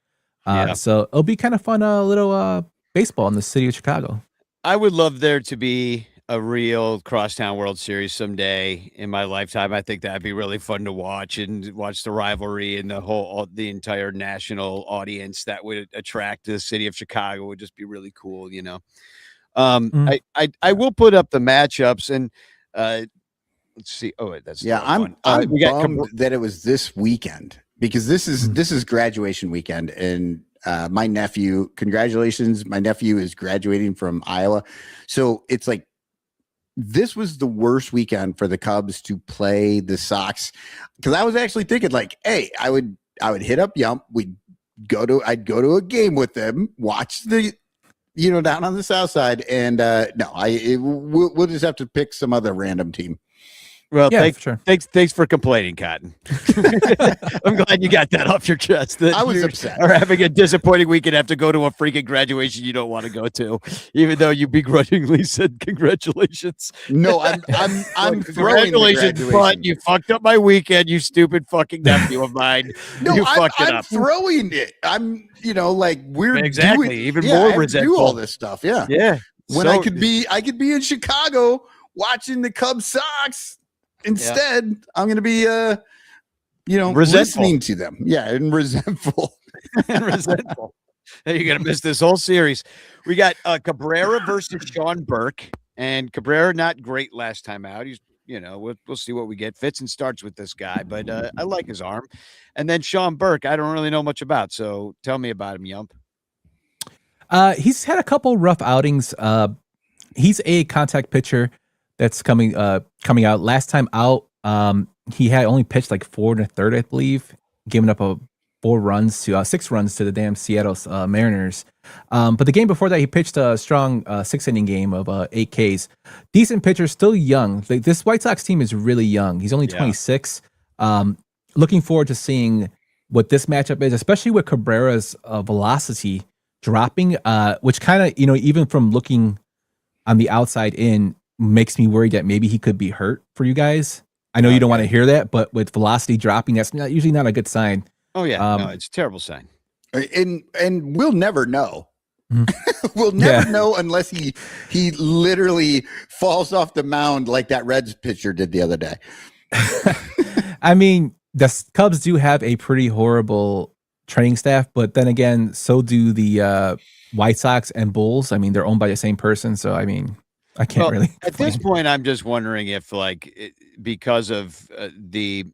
So it'll be kind of fun, little baseball in the city of Chicago. I would love there to be a real crosstown World Series someday in my lifetime. I think that'd be really fun to watch and watch the rivalry and the entire national audience that would attract the city of Chicago would just be really cool, I will put up the matchups and let's see. Oh, that's I'm bummed that it was this weekend because this is graduation weekend and my nephew, congratulations. My nephew is graduating from Iowa. So it's like this was the worst weekend for the Cubs to play the Sox, because I was actually thinking like, hey, I would hit up Yump. I'd go to a game with them, watch the, down on the south side, and we'll just have to pick some other random team. Well, Yeah, sure. thanks for complaining, Cotton. I'm glad you got that off your chest. That I was you upset. Are having a disappointing week and have to go to a freaking graduation you don't want to go to, even though you begrudgingly said congratulations. No, I'm throwing the congratulations, but graduation. you fucked up my weekend, you stupid fucking nephew of mine. No, you fucked it I'm up. throwing it. I'm, we're Exactly, doing, even yeah, more I have to resentful. do all this stuff. Yeah. Yeah. When I could be in Chicago watching the Cubs Sox. Instead, I'm going to be, resentful. listening to them. Yeah, and resentful. resentful. Hey, you're gonna miss this whole series. We got Cabrera versus Sean Burke, and Cabrera not great last time out. He's, we'll see what we get. Fits and starts with this guy, but I like his arm. And then Sean Burke, I don't really know much about. So tell me about him, Yump. He's had a couple rough outings. He's a contact pitcher that's coming out. Last time out, he had only pitched like 4 1/3, I believe, giving up 6 runs to the damn Seattle Mariners. But the game before that, he pitched a strong 6-inning game of 8 Ks. Decent pitcher, still young. Like, this White Sox team is really young. He's only 26. Looking forward to seeing what this matchup is, especially with Cabrera's velocity dropping, which kind of, even from looking on the outside in, makes me worried that maybe he could be hurt for you guys. I know you don't want to hear that, but with velocity dropping, that's usually not a good sign. Oh yeah, no, it's a terrible sign. And we'll never know. We'll never know unless he literally falls off the mound like that Reds pitcher did the other day. I mean, the Cubs do have a pretty horrible training staff, but then again, so do the White Sox and Bulls. I mean, they're owned by the same person, so I mean, I can't really at this point, I'm just wondering if, because of the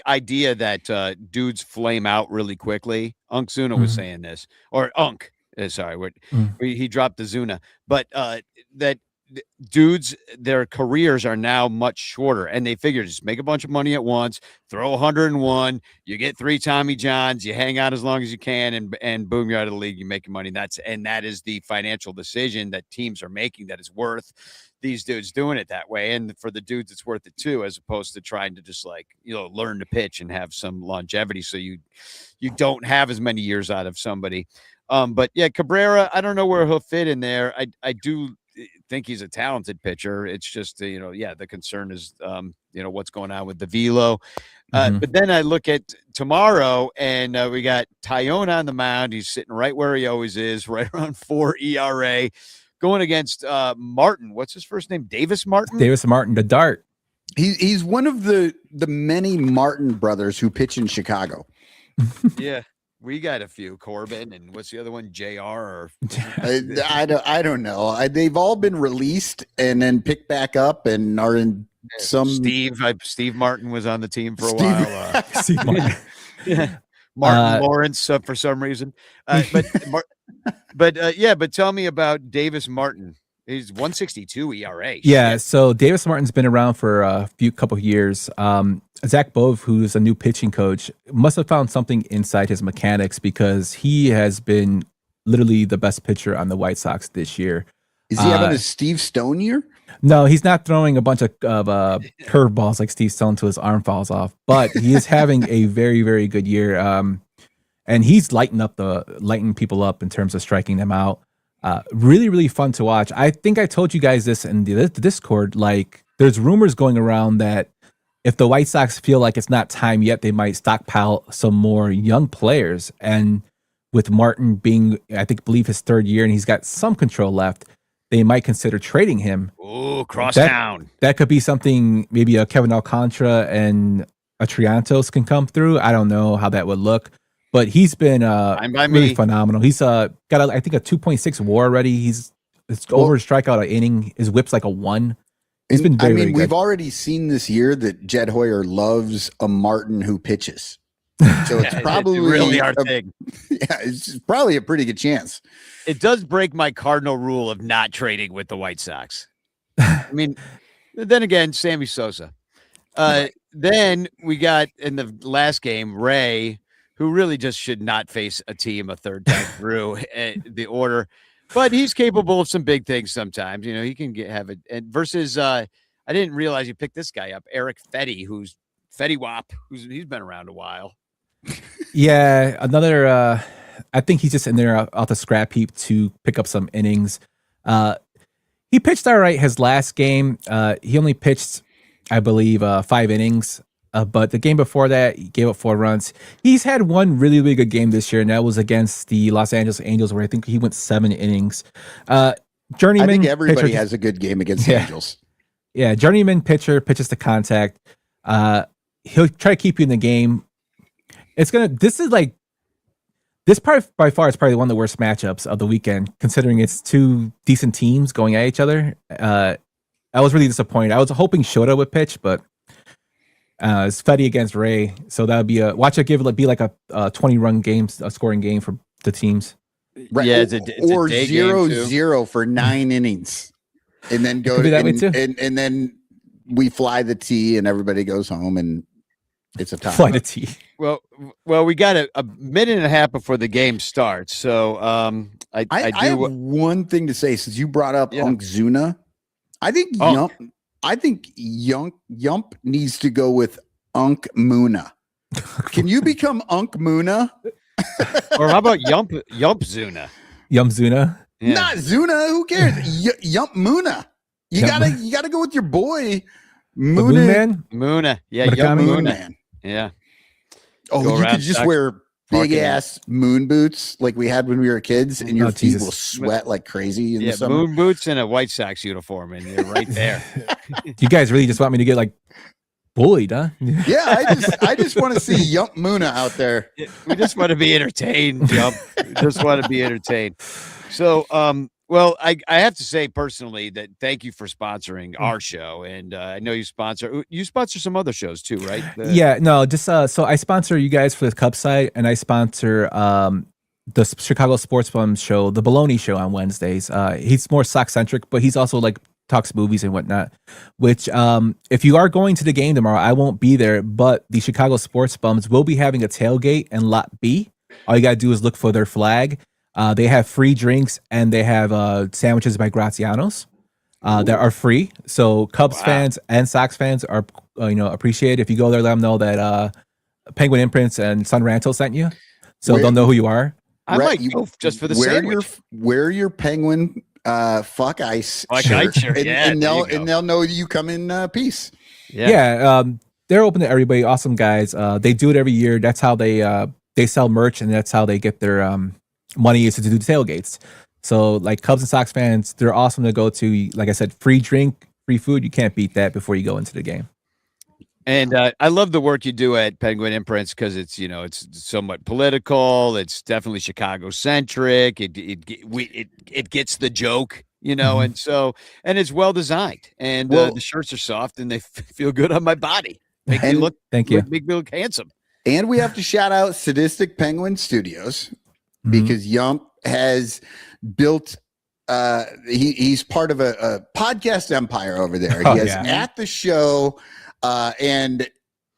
idea that dudes flame out really quickly. Unkzuna was saying this, or Unk. Sorry, he dropped the Zuna, but that dudes, their careers are now much shorter, and they figure just make a bunch of money at once, throw 101, you get 3 Tommy Johns, you hang out as long as you can, and boom, you're out of the league, you make your money. That is the financial decision that teams are making that is worth these dudes doing it that way. And for the dudes, it's worth it too, as opposed to trying to just learn to pitch and have some longevity, so you don't have as many years out of somebody. But yeah, Cabrera, I don't know where he'll fit in there. I do think he's a talented pitcher. It's just, the concern is, what's going on with the velo. But then I look at tomorrow, and we got Tyone on the mound. He's sitting right where he always is, right around 4 ERA, going against Martin. What's his first name? Davis Martin? Davis Martin, the Dart. He's one of the many Martin brothers who pitch in Chicago. Yeah. We got a few. Corbin, and what's the other one? JR? Or I don't know. They've all been released and then picked back up and are in some. Steve Martin was on the team for a while. Steve Martin. Martin Lawrence for some reason. But tell me about Davis Martin. He's 1.62 ERA. Yeah, so Davis Martin's been around for a couple of years. Zach Bove, who's a new pitching coach, must have found something inside his mechanics, because he has been literally the best pitcher on the White Sox this year. Is he having a Steve Stone year? No, he's not throwing a bunch of curveballs like Steve Stone till his arm falls off, but he is having a very, very good year. And he's lighting people up in terms of striking them out. Really, really fun to watch. I think I told you guys this in the Discord. There's rumors going around that if the White Sox feel like it's not time yet, they might stockpile some more young players. And with Martin being, believe his 3rd year, and he's got some control left, they might consider trading him. Oh, town. That could be something. Maybe a Kevin Alcantara and a Triantos can come through. I don't know how that would look. But he's been really phenomenal. He's got a 2.6 WAR already. It's over his strikeout an inning. His whip's like a 1. He's been very, very good. We've already seen this year that Jed Hoyer loves a Martin who pitches. So it's probably really our thing. Yeah, it's probably a pretty good chance. It does break my cardinal rule of not trading with the White Sox. I mean, then again, Sammy Sosa. Then we got in the last game Ray, who really just should not face a team a third time through the order, but he's capable of some big things sometimes. You know, he can have it. And versus, I didn't realize you picked this guy up, Eric Fetty, who's Fetty Wap, he's been around a while. Yeah, another. I think he's just in there out the scrap heap to pick up some innings. He pitched all right his last game. He only pitched, I believe, 5 innings. But the game before that, he gave up 4 runs. He's had one really, really good game this year, and that was against the Los Angeles Angels, where I think he went 7 innings. Journeyman. I think everybody pitcher, has a good game against the Angels. Yeah, journeyman pitcher pitches to contact. He'll try to keep you in the game. This part by far is probably one of the worst matchups of the weekend, considering it's 2 decent teams going at each other. I was really disappointed. I was hoping Shota would pitch, but it's Fetty against Ray, so that would be be like a 20-run game, a scoring game for the teams. Right. Yeah, it's a 0-0 for 9 innings, and then go and then we fly the tee, and everybody goes home, and it's a tie. Fly the tee. Well, we got a minute and a half before the game starts, so I have one thing to say since you brought up Unkzuna. I think Yump needs to go with Unkmuna. Can you become Unkmuna? Or how about Yumpzuna? Yumpzuna? Yeah. Not Zuna. Who cares? Yumpmuna. You gotta go with your boy Muna. Muna. Yeah, Moon Man. Yeah. Oh, you could just wear big ass moon boots like we had when we were kids, and your feet will sweat like crazy in the summer. Moon boots and a White Sox uniform, and you're right there. You guys really just want me to get like bullied, huh? Yeah, I just want to see Yump Muna out there. We just want to be entertained, Yump. We just want to be entertained. So, well, I have to say personally that thank you for sponsoring our show, and I know you sponsor some other shows too, right? So I sponsor you guys for the Cubs site, and I sponsor the Chicago Sports Bum show, the Baloney Show on Wednesdays. He's more Sox centric, but he's also like talks movies and whatnot. Which, if you are going to the game tomorrow, I won't be there, but the Chicago Sports Bums will be having a tailgate in Lot B. All you gotta do is look for their flag. They have free drinks, and they have sandwiches by Graziano's that are free. So Cubs fans and Sox fans are appreciated. If you go there, let them know that Penguin Imprints and Son Ranto sent you, so they'll know who you are. I might go just for the sandwich. Wear your Penguin fuck ice shirt, and they'll know you come in peace. Yeah, they're open to everybody. Awesome guys. They do it every year. That's how they sell merch, and that's how they get their money is to do tailgates. So like Cubs and Sox fans, they're awesome to go to. Like I said, free drink, free food. You can't beat that before you go into the game. And I love the work you do at Penguin Imprints because it's somewhat political. It's definitely Chicago centric. It gets the joke, and it's well designed. And the shirts are soft and they feel good on my body. Make me look handsome. And we have to shout out Sadistic Penguin Studios. Because Yump has built he's part of a podcast empire over there. He has At the Show, and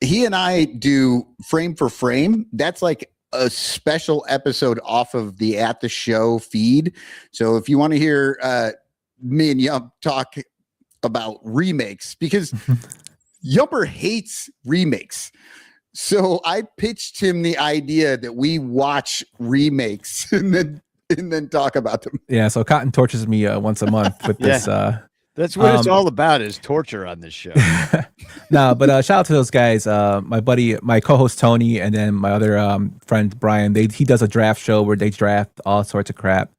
he and I do Frame for Frame. That's like a special episode off of the At the Show feed. So if you want to hear me and Yump talk about remakes, because Yumper hates remakes. So I pitched him the idea that we watch remakes and then talk about them. Yeah, so Cotton tortures me once a month with this. That's what it's all about, is torture on this show. But shout out to those guys. My buddy, my co-host Tony, and then my other friend Brian. He does a draft show where they draft all sorts of crap.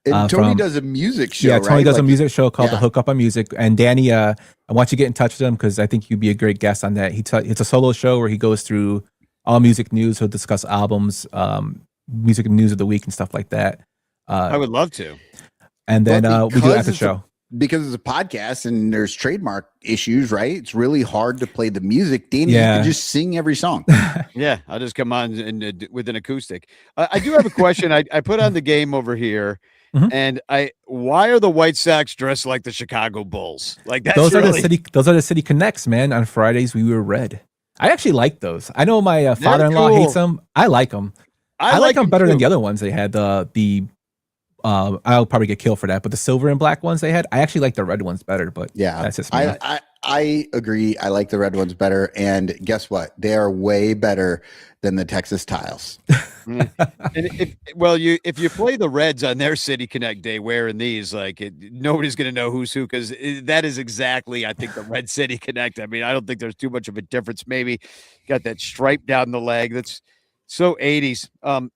And Tony does a music show. Yeah, Tony does a music show called The Hook Up on Music. And Danny, I want you to get in touch with him because I think you'd be a great guest on that. It's a solo show where he goes through all music news. He'll discuss albums, music news of the week, and stuff like that. I would love to. And then we do it at the show. Because it's a podcast and there's trademark issues, right? It's really hard to play the music. Danny, you can just sing every song. Yeah, I'll just come on with an acoustic. I do have a question. I put on the game over here. And why are the White Sox dressed like the Chicago Bulls? Like that's Those really, are the city connects, man. On Fridays we wear red. I actually like those. I know my father-in-law cool. hates them. I like them. I like them better than the other ones they had. I'll probably get killed for that, but the silver and black ones they had, I actually like the red ones better. But yeah, that's just me. I agree. I like the red ones better. And guess what? They are way better than the Texas tiles. And if you play the Reds on their City Connect day wearing these, nobody's going to know who's who, because that is exactly, I think, the Red City Connect. I mean, I don't think there's too much of a difference. Maybe got that stripe down the leg. That's so 80s.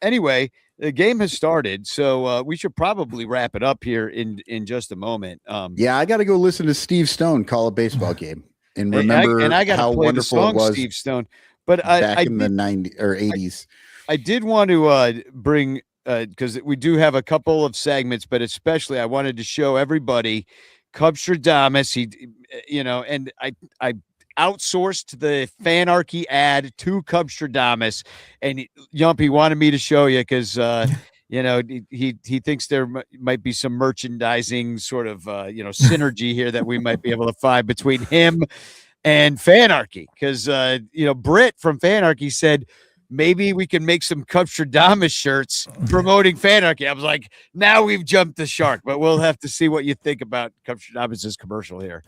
Anyway, the game has started, so we should probably wrap it up here in just a moment. Yeah, I got to go listen to Steve Stone call a baseball game and remember I got how to play wonderful the song it was Steve Stone. But back in the 90s or 80s. I did want to bring, because we do have a couple of segments, but especially I wanted to show everybody Cubstradamus. And I outsourced the Fanarchy ad to Cubstradamus, and Yumpy wanted me to show you because he thinks there might be some merchandising sort of synergy here that we might be able to find between him and Fanarchy, because Britt from Fanarchy said maybe we can make some Cubstradamus shirts promoting Fanarchy. I was like, now we've jumped the shark, but we'll have to see what you think about Cubstradamus's commercial here.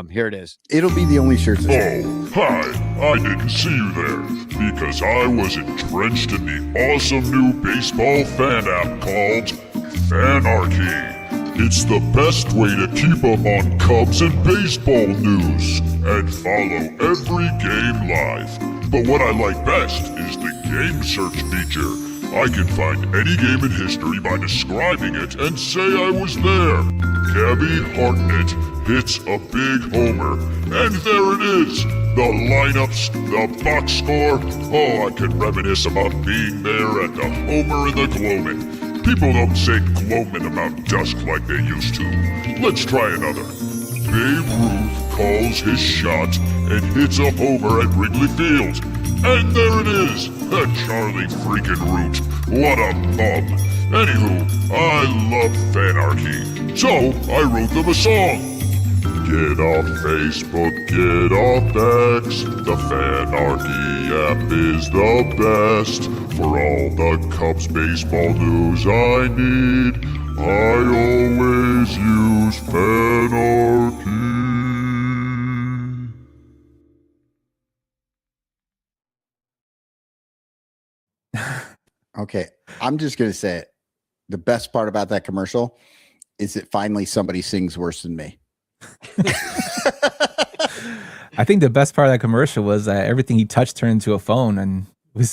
Here it is. It'll be the only shirts. Oh, hi. I didn't see you there because I was entrenched in the awesome new baseball fan app called Fanarchy. It's the best way to keep up on Cubs and baseball news and follow every game live. But what I like best is the game search feature. I can find any game in history by describing it and say I was there. Gabby Hartnett hits a big homer, and there it is. The lineups, the box score. Oh, I can reminisce about being there at the homer and the Gloman. People don't say Gloman about dusk like they used to. Let's try another. Babe Ruth calls his shot and hits a homer at Wrigley Field. And there it is, Charlie freaking Root. What a bum. Anywho, I love Fanarchy, so I wrote them a song. Get off Facebook, get off X. The Fanarchy app is the best. For all the Cubs baseball news I need, I always use Fanarchy. Okay, I'm just going to say it. The best part about that commercial is that finally somebody sings worse than me. I think the best part of that commercial was that everything he touched turned into a phone, and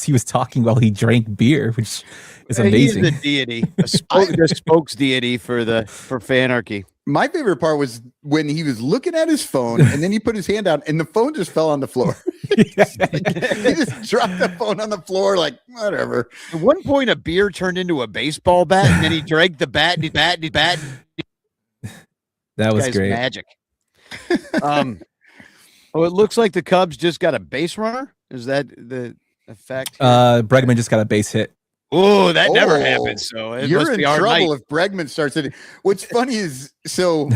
he was talking while he drank beer, which is amazing. He's the deity, the spokes deity for Fanarchy. My favorite part was when he was looking at his phone and then he put his hand out and the phone just fell on the floor. He just dropped the phone on the floor like, whatever. At one point, a beer turned into a baseball bat, and then he drank the bat, bat. That was great. Magic. It looks like the Cubs just got a base runner. Is that the effect? Bregman just got a base hit. Oh, that never happens. So you're in trouble if Bregman starts hitting. What's funny is, so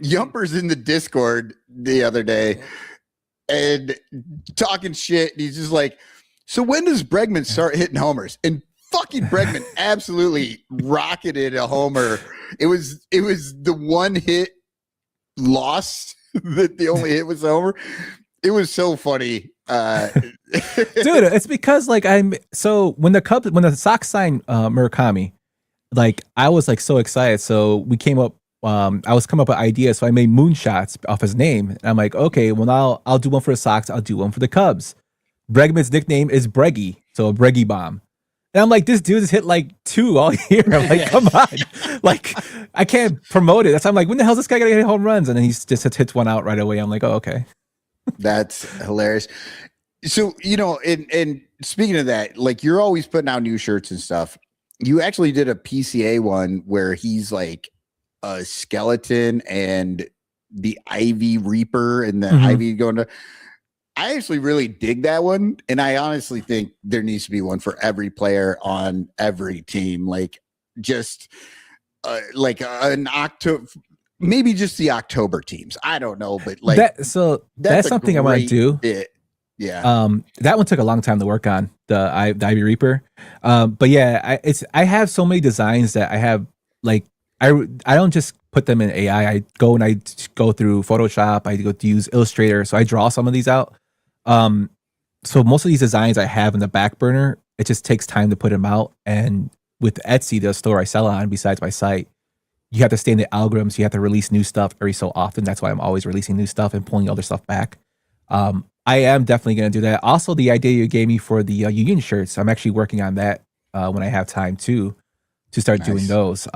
Yumper's in the Discord the other day and talking shit. And he's just like, so when does Bregman start hitting homers? And fucking Bregman absolutely rocketed a homer. It was the one hit loss that the only hit was the homer. It was so funny. Dude, it's because when the Sox signed Murakami, I was so excited. So we came up, I was coming up with ideas. So I made moonshots off his name. And I'm like, okay, well I'll do one for the Sox. I'll do one for the Cubs. Bregman's nickname is Breggy. So a Breggy bomb. And I'm like, this dude has hit 2 all year. I'm like, come on. I can't promote it. I'm like, when the hell is this guy gonna hit home runs? And then he just hits one out right away. I'm like, oh, okay. That's hilarious. So, and speaking of that, you're always putting out new shirts and stuff. You actually did a PCA one where he's like a skeleton and the Ivy Reaper and the Ivy going to. I actually really dig that one. And I honestly think there needs to be one for every player on every team. like an October, maybe just the October teams. I don't know, but like that's something I want to do. Bit. Yeah. That one took a long time to work on, the Ivy Reaper. But yeah, I have so many designs that I have, like, I don't just put them in AI. I go through Photoshop. I go to use Illustrator. So I draw some of these out. So most of these designs I have in the back burner. It just takes time to put them out. And with Etsy, the store I sell on, besides my site, you have to stay in the algorithms. You have to release new stuff every so often. That's why I'm always releasing new stuff and pulling other stuff back. I am definitely going to do that. Also, the idea you gave me for the Union shirts, I'm actually working on that when I have time to start doing those.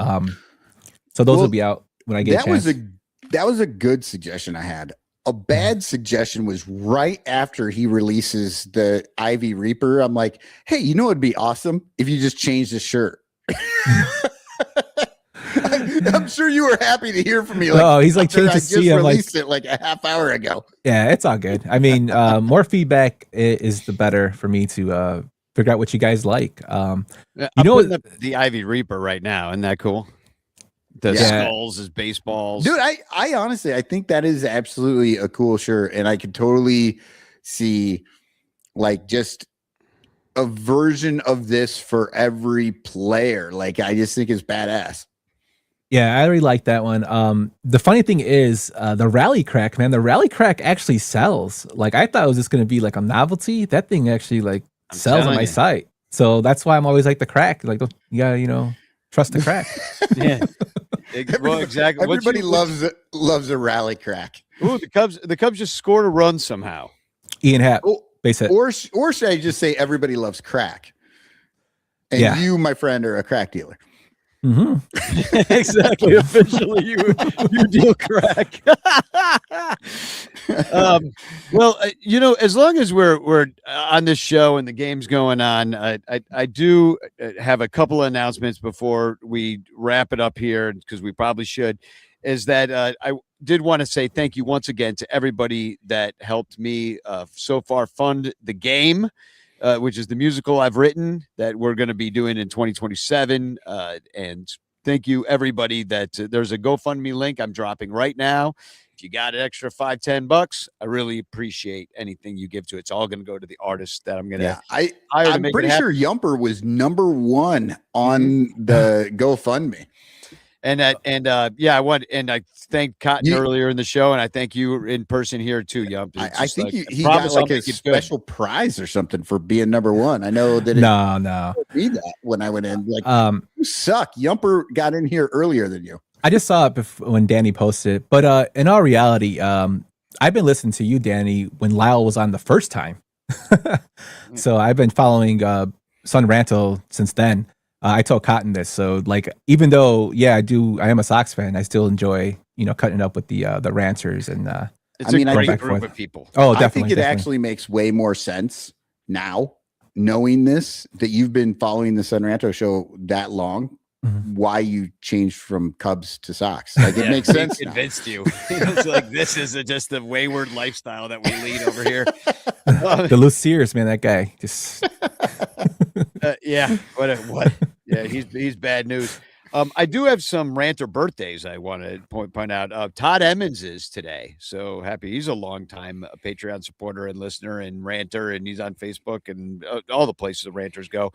So those will be out when I get a chance. That was a good suggestion I had. A bad suggestion was right after he releases the Ivy Reaper. I'm like, hey, you know, it'd be awesome if you just changed the shirt. I'm sure you were happy to hear from me. Like, oh, he's like, change the C. I released it like a half hour ago. Yeah, it's all good. I mean, more feedback is the better for me to figure out what you guys like. I'm putting up the Ivy Reaper right now. Isn't that cool? The skulls as baseballs. Dude, I honestly, I think that is absolutely a cool shirt. And I could totally see like just a version of this for every player. Like, I just think it's badass. Yeah, I really like that one. The funny thing is, the Rally Crack, man, the Rally Crack actually sells. Like, I thought it was just going to be like a novelty. That thing actually like sells on my site. So that's why I'm always like the crack. Like, you gotta, trust the crack. Yeah. Well, exactly. Everybody loves a Rally Crack. Ooh, the Cubs just scored a run somehow. Ian Happ, base hit. Or should I just say everybody loves crack? And you, my friend, are a crack dealer. Mm-hmm. Exactly. Officially, you deal crack. Well, as long as we're on this show and the game's going on, I do have a couple of announcements before we wrap it up here, because we probably should. Is that I did want to say thank you once again to everybody that helped me so far fund the game. Which is the musical I've written that we're going to be doing in 2027. And thank you, everybody, that there's a GoFundMe link I'm dropping right now. If you got an extra $5-10, I really appreciate anything you give to it. It's all going to go to the artist that I'm going to hire. I'm pretty sure Yumper was #1 on the GoFundMe. And I thanked Cotton earlier in the show, and I thank you in person here too, Yump. I think he got like a special prize or something for being #1. I know that. No. Read that when I went in. Like, you suck. Yumper got in here earlier than you. I just saw it when Danny posted it, but in all reality, I've been listening to you, Danny, when Lyle was on the first time. So I've been following Son Ranto since then. I told Cotton this, so like, even though I am a Sox fan, I still enjoy cutting up with the ranters and it's a great group of people. Oh, definitely. I think it actually makes way more sense now, knowing this, that you've been following the Son Ranto show that long. Why you changed from Cubs to Sox? Like, it makes sense. Convinced you. It's like, this is just the wayward lifestyle that we lead over here. The Luciers, man, that guy just. Yeah. What? Yeah, he's bad news. I do have some ranter birthdays I want to point out. Todd Emmons is today, so happy. He's a longtime Patreon supporter and listener and ranter, and he's on Facebook and all the places the ranters go.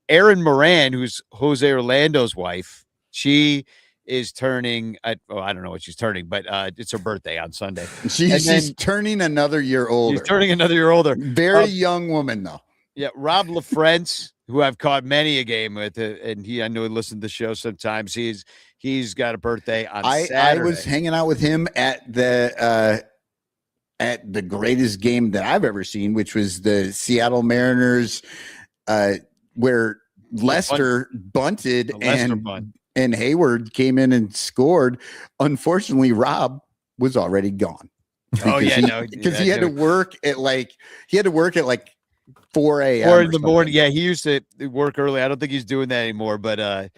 Erin Moran, who's Jose Orlando's wife, she is turning. I don't know what she's turning, but it's her birthday on Sunday. She's turning another year older. She's turning another year older. Very young woman, though. Yeah, Rob LaFrance, who I've caught many a game with, and I know he listens to the show sometimes. He's got a birthday on Saturday. I was hanging out with him at the greatest game that I've ever seen, which was the Seattle Mariners, where Lester bunted and Hayward came in and scored. Unfortunately, Rob was already gone. Because he had to work at like 4 a.m. 4 in the morning. Yeah, he used to work early. I don't think he's doing that anymore. But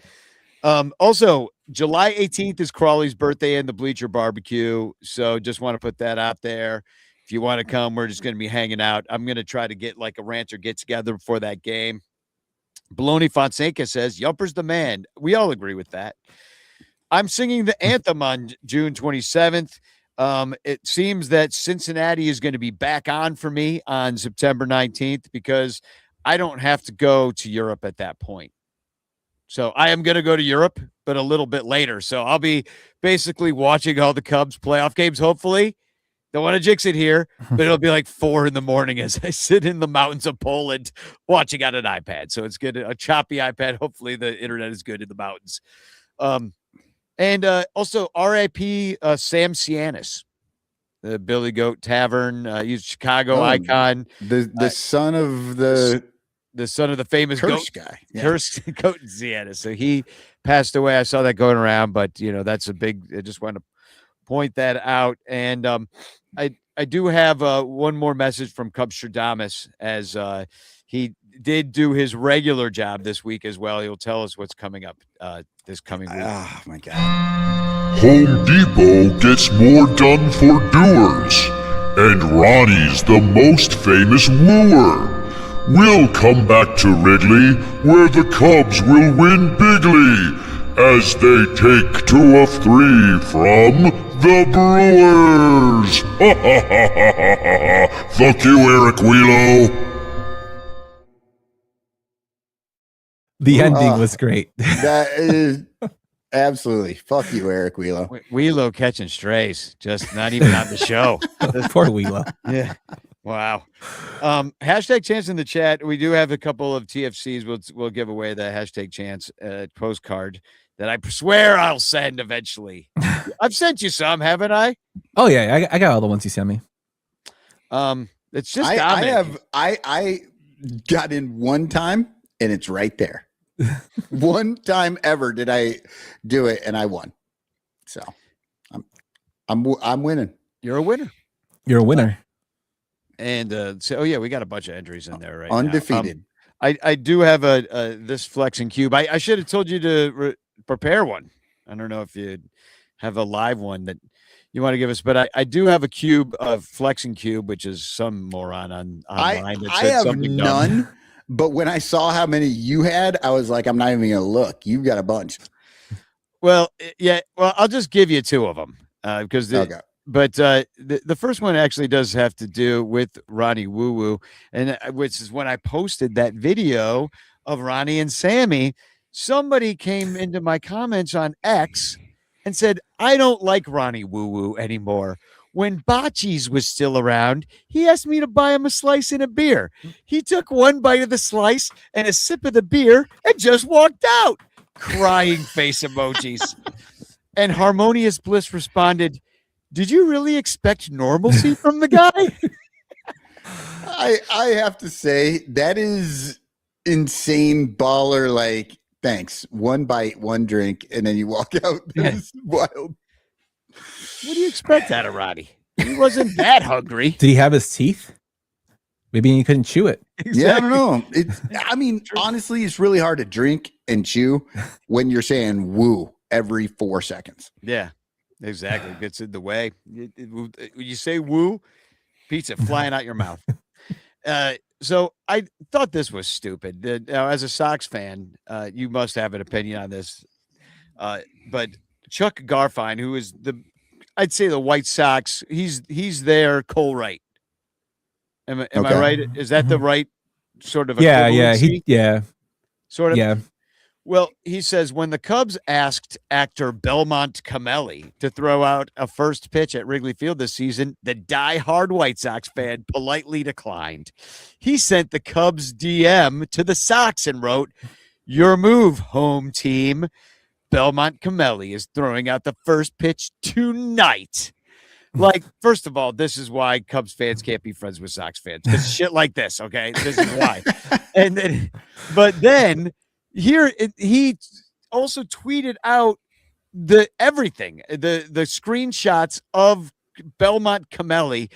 also, July 18th is Crawley's birthday and the Bleacher Barbecue. So just want to put that out there. If you want to come, we're just going to be hanging out. I'm going to try to get like a rancher get together before that game. Baloney Fonseca says, Yumper's the man. We all agree with that. I'm singing the anthem on June 27th. It seems that Cincinnati is going to be back on for me on September 19th because I don't have to go to Europe at that point. So I am going to go to Europe, but a little bit later. So I'll be basically watching all the Cubs playoff games, hopefully. Don't want to jinx it here, but it'll be like 4 a.m. as I sit in the mountains of Poland watching on an iPad. So it's good. A choppy iPad. Hopefully the internet is good in the mountains. And also RIP Sam Cianis, the Billy Goat Tavern, he's a Chicago icon. The son of the son of the famous Kirsch goat guy. Goat Cianis. So he passed away. I saw that going around, but that's a big. I just want to point that out. And I do have one more message from Cub Stradamus as he did do his regular job this week as well. He'll tell us what's coming up this coming week. Oh my God. Home Depot gets more done for doers, and Ronnie's the most famous wooer. We'll come back to Wrigley, where the Cubs will win bigly, as they take 2 of 3 from the Brewers. Fuck you, Eric Wheelo. The ending was great. That is absolutely. Fuck you, Eric Wheelo. Wheelo catching strays, just not even on the show. Poor Wheelo. Yeah. Wow. Hashtag chance in the chat. We do have a couple of TFCs. We'll give away the hashtag chance postcard that I swear I'll send eventually. I've sent you some, haven't I? Oh yeah, I got all the ones you sent me. It's just I got in one time and it's right there. One time ever did I do it and I won. So I'm winning. You're a winner. You're a winner. And we got a bunch of entries in there right Undefeated. now. I do have this flexing cube. I should have told you to prepare one. I don't know if you have a live one that you want to give us, but I do have a cube of flexing cube, which is some moron online. I have none, but when I saw how many you had, I was like, I'm not even gonna look. You've got a bunch. Well, yeah. Well, I'll just give you 2 of them because But the first one actually does have to do with Ronnie Woo Woo, and which is when I posted that video of Ronnie and Sammy. Somebody came into my comments on X and said, I don't like Ronnie Woo Woo anymore. When Bocce's was still around, he asked me to buy him a slice and a beer. He took 1 bite of the slice and a sip of the beer and just walked out. Crying face emojis. And Harmonious Bliss responded, did you really expect normalcy from the guy? I have to say that is insane baller. Like, thanks. 1 bite, 1 drink, and then you walk out. This is wild. What do you expect out of Roddy? He wasn't that hungry. Did he have his teeth? Maybe he couldn't chew it. Exactly. Yeah, I don't know. Honestly, it's really hard to drink and chew when you're saying woo every 4 seconds. Yeah. Exactly. Gets in the way. You say woo, pizza flying out your mouth. So I thought this was stupid. Now, as a Sox fan, you must have an opinion on this. But Chuck Garfien, who is I'd say the White Sox, he's their Cole Wright. Am I right? Is that the right sort of? Yeah. Sort of. Yeah. Well, he says, when the Cubs asked actor Belmont Camelli to throw out a first pitch at Wrigley Field this season, the die-hard White Sox fan politely declined. He sent the Cubs DM to the Sox and wrote, your move, home team. Belmont Camelli is throwing out the first pitch tonight. Like, first of all, this is why Cubs fans can't be friends with Sox fans. Because shit like this, okay? This is why. But then... Here, he also tweeted out the screenshots of Belmont Camelli,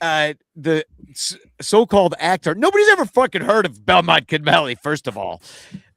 the so-called actor. Nobody's ever fucking heard of Belmont Camelli, first of all.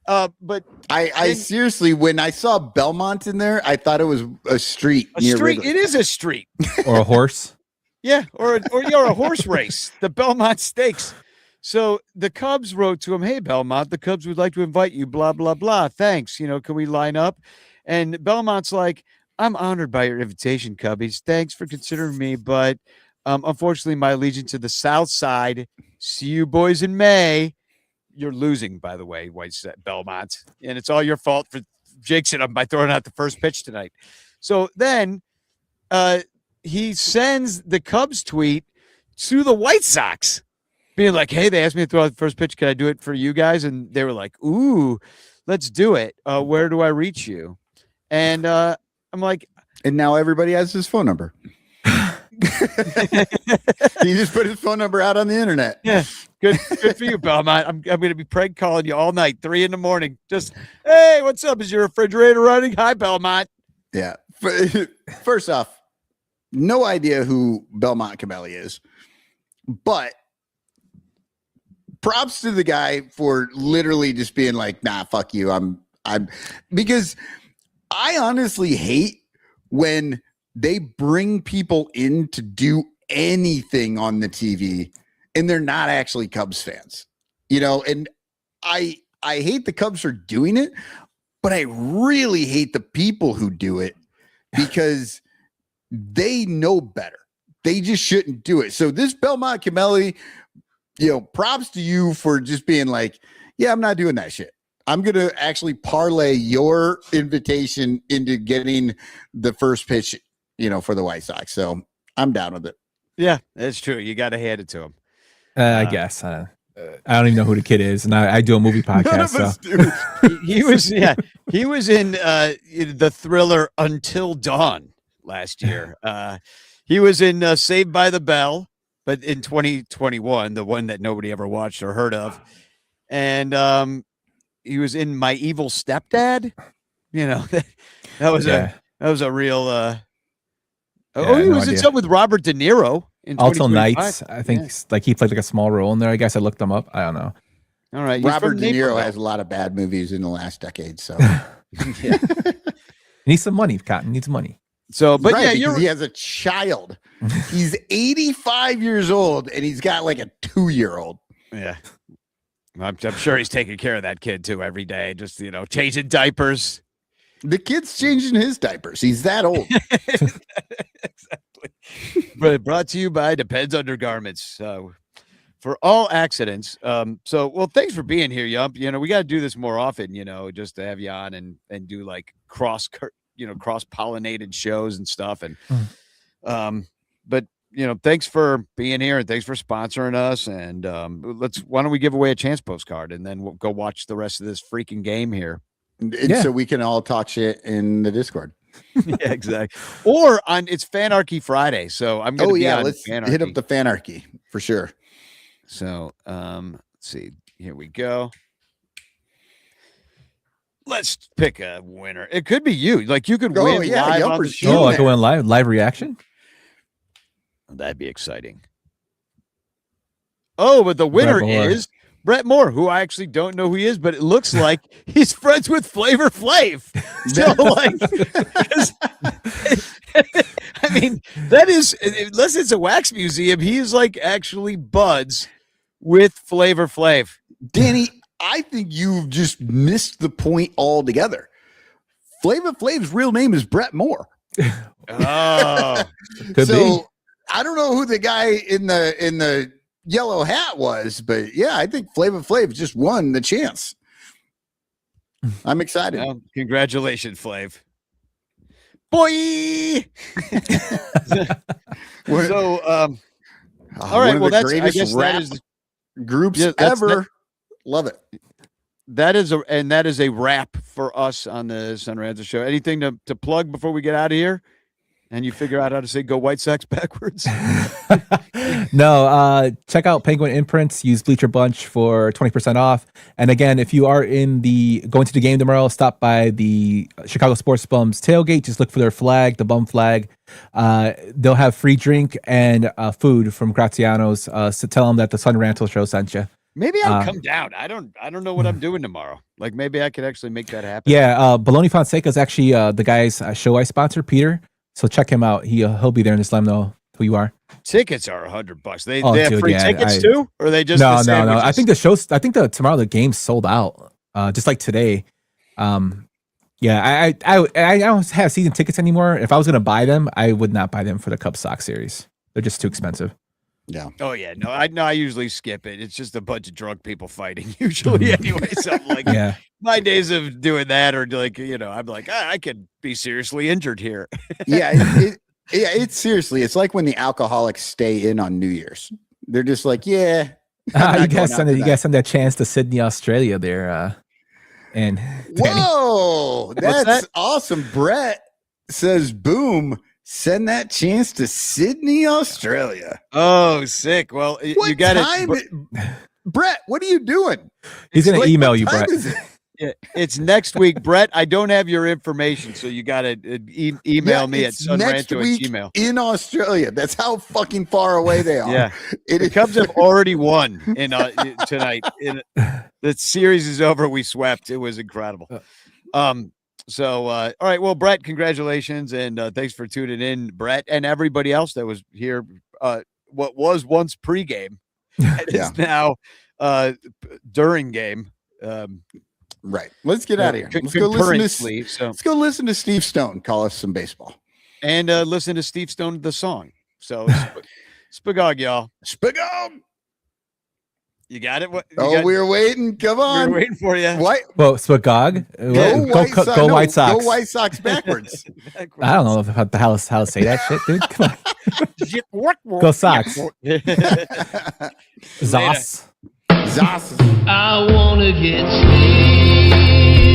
But I seriously, when I saw Belmont in there, I thought it was a street. It is a street or a horse. Yeah, or a horse race, the Belmont Stakes. So the Cubs wrote to him, hey, Belmont, the Cubs would like to invite you, blah, blah, blah. Thanks. Can we line up? And Belmont's like, I'm honored by your invitation, Cubbies. Thanks for considering me, but unfortunately, my allegiance to the South Side. See you boys in May. You're losing, by the way, Belmont, and it's all your fault for jinxing them by throwing out the first pitch tonight. So then he sends the Cubs tweet to the White Sox, being like, hey, they asked me to throw out the first pitch. Can I do it for you guys? And they were like, ooh, let's do it. Where do I reach you? And I'm like, and now everybody has his phone number. He just put his phone number out on the internet. Yeah, good for you, Belmont. I'm going to be prank calling you all night, 3 a.m. Just, hey, what's up? Is your refrigerator running? Hi, Belmont. Yeah. First off, no idea who Belmont Camelli is, but props to the guy for literally just being like, nah, fuck you. I'm because I honestly hate when they bring people in to do anything on the TV and they're not actually Cubs fans, and I hate the Cubs for doing it, but I really hate the people who do it because they know better. They just shouldn't do it. So this Belmont Camelli, props to you for just being like, yeah, I'm not doing that shit. I'm going to actually parlay your invitation into getting the first pitch, for the White Sox. So I'm down with it. Yeah, that's true. You got to hand it to him. I guess. I don't even know who the kid is, and I do a movie podcast. He was in the thriller Until Dawn last year. He was in Saved by the Bell, but in 2021, the one that nobody ever watched or heard of, and he was in My Evil Stepdad. That was a real. He was in something with Robert De Niro in Alto Nights. I think he played like a small role in there. I guess I looked him up. I don't know. All right, Robert De Niro has a lot of bad movies in the last decade, so he needs some money. Cotton needs money. So, but right, he has a child. He's 85 years old, and he's got like a 2-year-old. Yeah, I'm sure he's taking care of that kid too every day. Just changing diapers. The kid's changing his diapers. He's that old. Exactly. But brought to you by Depends Undergarments. For all accidents. Well, thanks for being here, Yump. We got to do this more often, just to have you on and do like cross-pollinated shows and stuff. And, but thanks for being here and thanks for sponsoring us. And why don't we give away a chance postcard and then we'll go watch the rest of this freaking game here. So we can all talk shit in the Discord. Yeah, exactly. Or it's Fanarchy Friday. So I'm going to be on let's Fanarchy. hit up the Fanarchy for sure. So let's see. Here we go. Let's pick a winner. It could be you. Like you could win live on the show. I go in live reaction. That'd be exciting. Oh, but the winner is Brett Moore, who I actually don't know who he is, but it looks like he's friends with Flavor Flav. So, I mean, that is, unless it's a wax museum, he's like actually buds with Flavor Flav. Danny, I think you've just missed the point altogether. Flavor Flav's real name is Brett Moore. Oh, could be. I don't know who the guy in the yellow hat was, but yeah, I think Flavor Flav just won the chance. I'm excited. Well, congratulations, Flav. Boy. So, all right. Well, that's I guess that is groups ever. Love it. That is a wrap for us on the Son Ranto show. Anything to plug before we get out of here? And you figure out how to say "Go White Sox" backwards? No, check out Penguin Imprints. Use Bleacher Bunch for 20% off. And again, if you are going to the game tomorrow, stop by the Chicago Sports Bums tailgate. Just look for their flag, the bum flag. They'll have free drink and food from Graziano's. So tell them that the Son Ranto show sent you. Maybe I'll come down. I don't know what I'm doing tomorrow. Like maybe I could actually make that happen. Yeah, Baloney Fonseca is actually the guy's show I sponsor, Peter. So check him out. He'll be there and just let him know who you are. Tickets are $100. They have free tickets too, or they just no. I think tomorrow the game's sold out. Just like today. Yeah, I don't have season tickets anymore. If I was going to buy them, I would not buy them for the Cubs Sox series. They're just too expensive. Yeah. Oh yeah, no, I usually skip it. It's just a bunch of drunk people fighting usually anyway. So I'm like, Yeah. my days of doing that are like, I'm like, I could be seriously injured here. Yeah, it's seriously, it's like when the alcoholics stay in on New Year's. They're just like, yeah. You guys send that chance to Sydney, Australia there. And whoa, that's awesome. Brett says, boom, send that chance to Sydney, Australia. Oh, sick. Well, you got it. Brett, what are you doing? He's going to email you, Brett. Yeah, it's next week, Brett. I don't have your information, so you got to email me at sunranto@gmail. In Australia. That's how fucking far away they are. Yeah, the Cubs have already won in tonight. The series is over. We swept. It was incredible. So, all right. Well, Brett, congratulations, and thanks for tuning in, Brett, and everybody else that was here. What was once pregame is now during game. Right. Let's get out of here. Let's go listen to Steve Stone call us some baseball. And listen to Steve Stone, the song. So, Spagog, y'all. Spagog. You got it? We're waiting. Come on. We're waiting for you. What? Well, Spagog. Go White Sox. Go White Sox backwards. I don't know how to say that shit, dude. Come on. Go Sox. Zos. Zos. I wanna get sleep.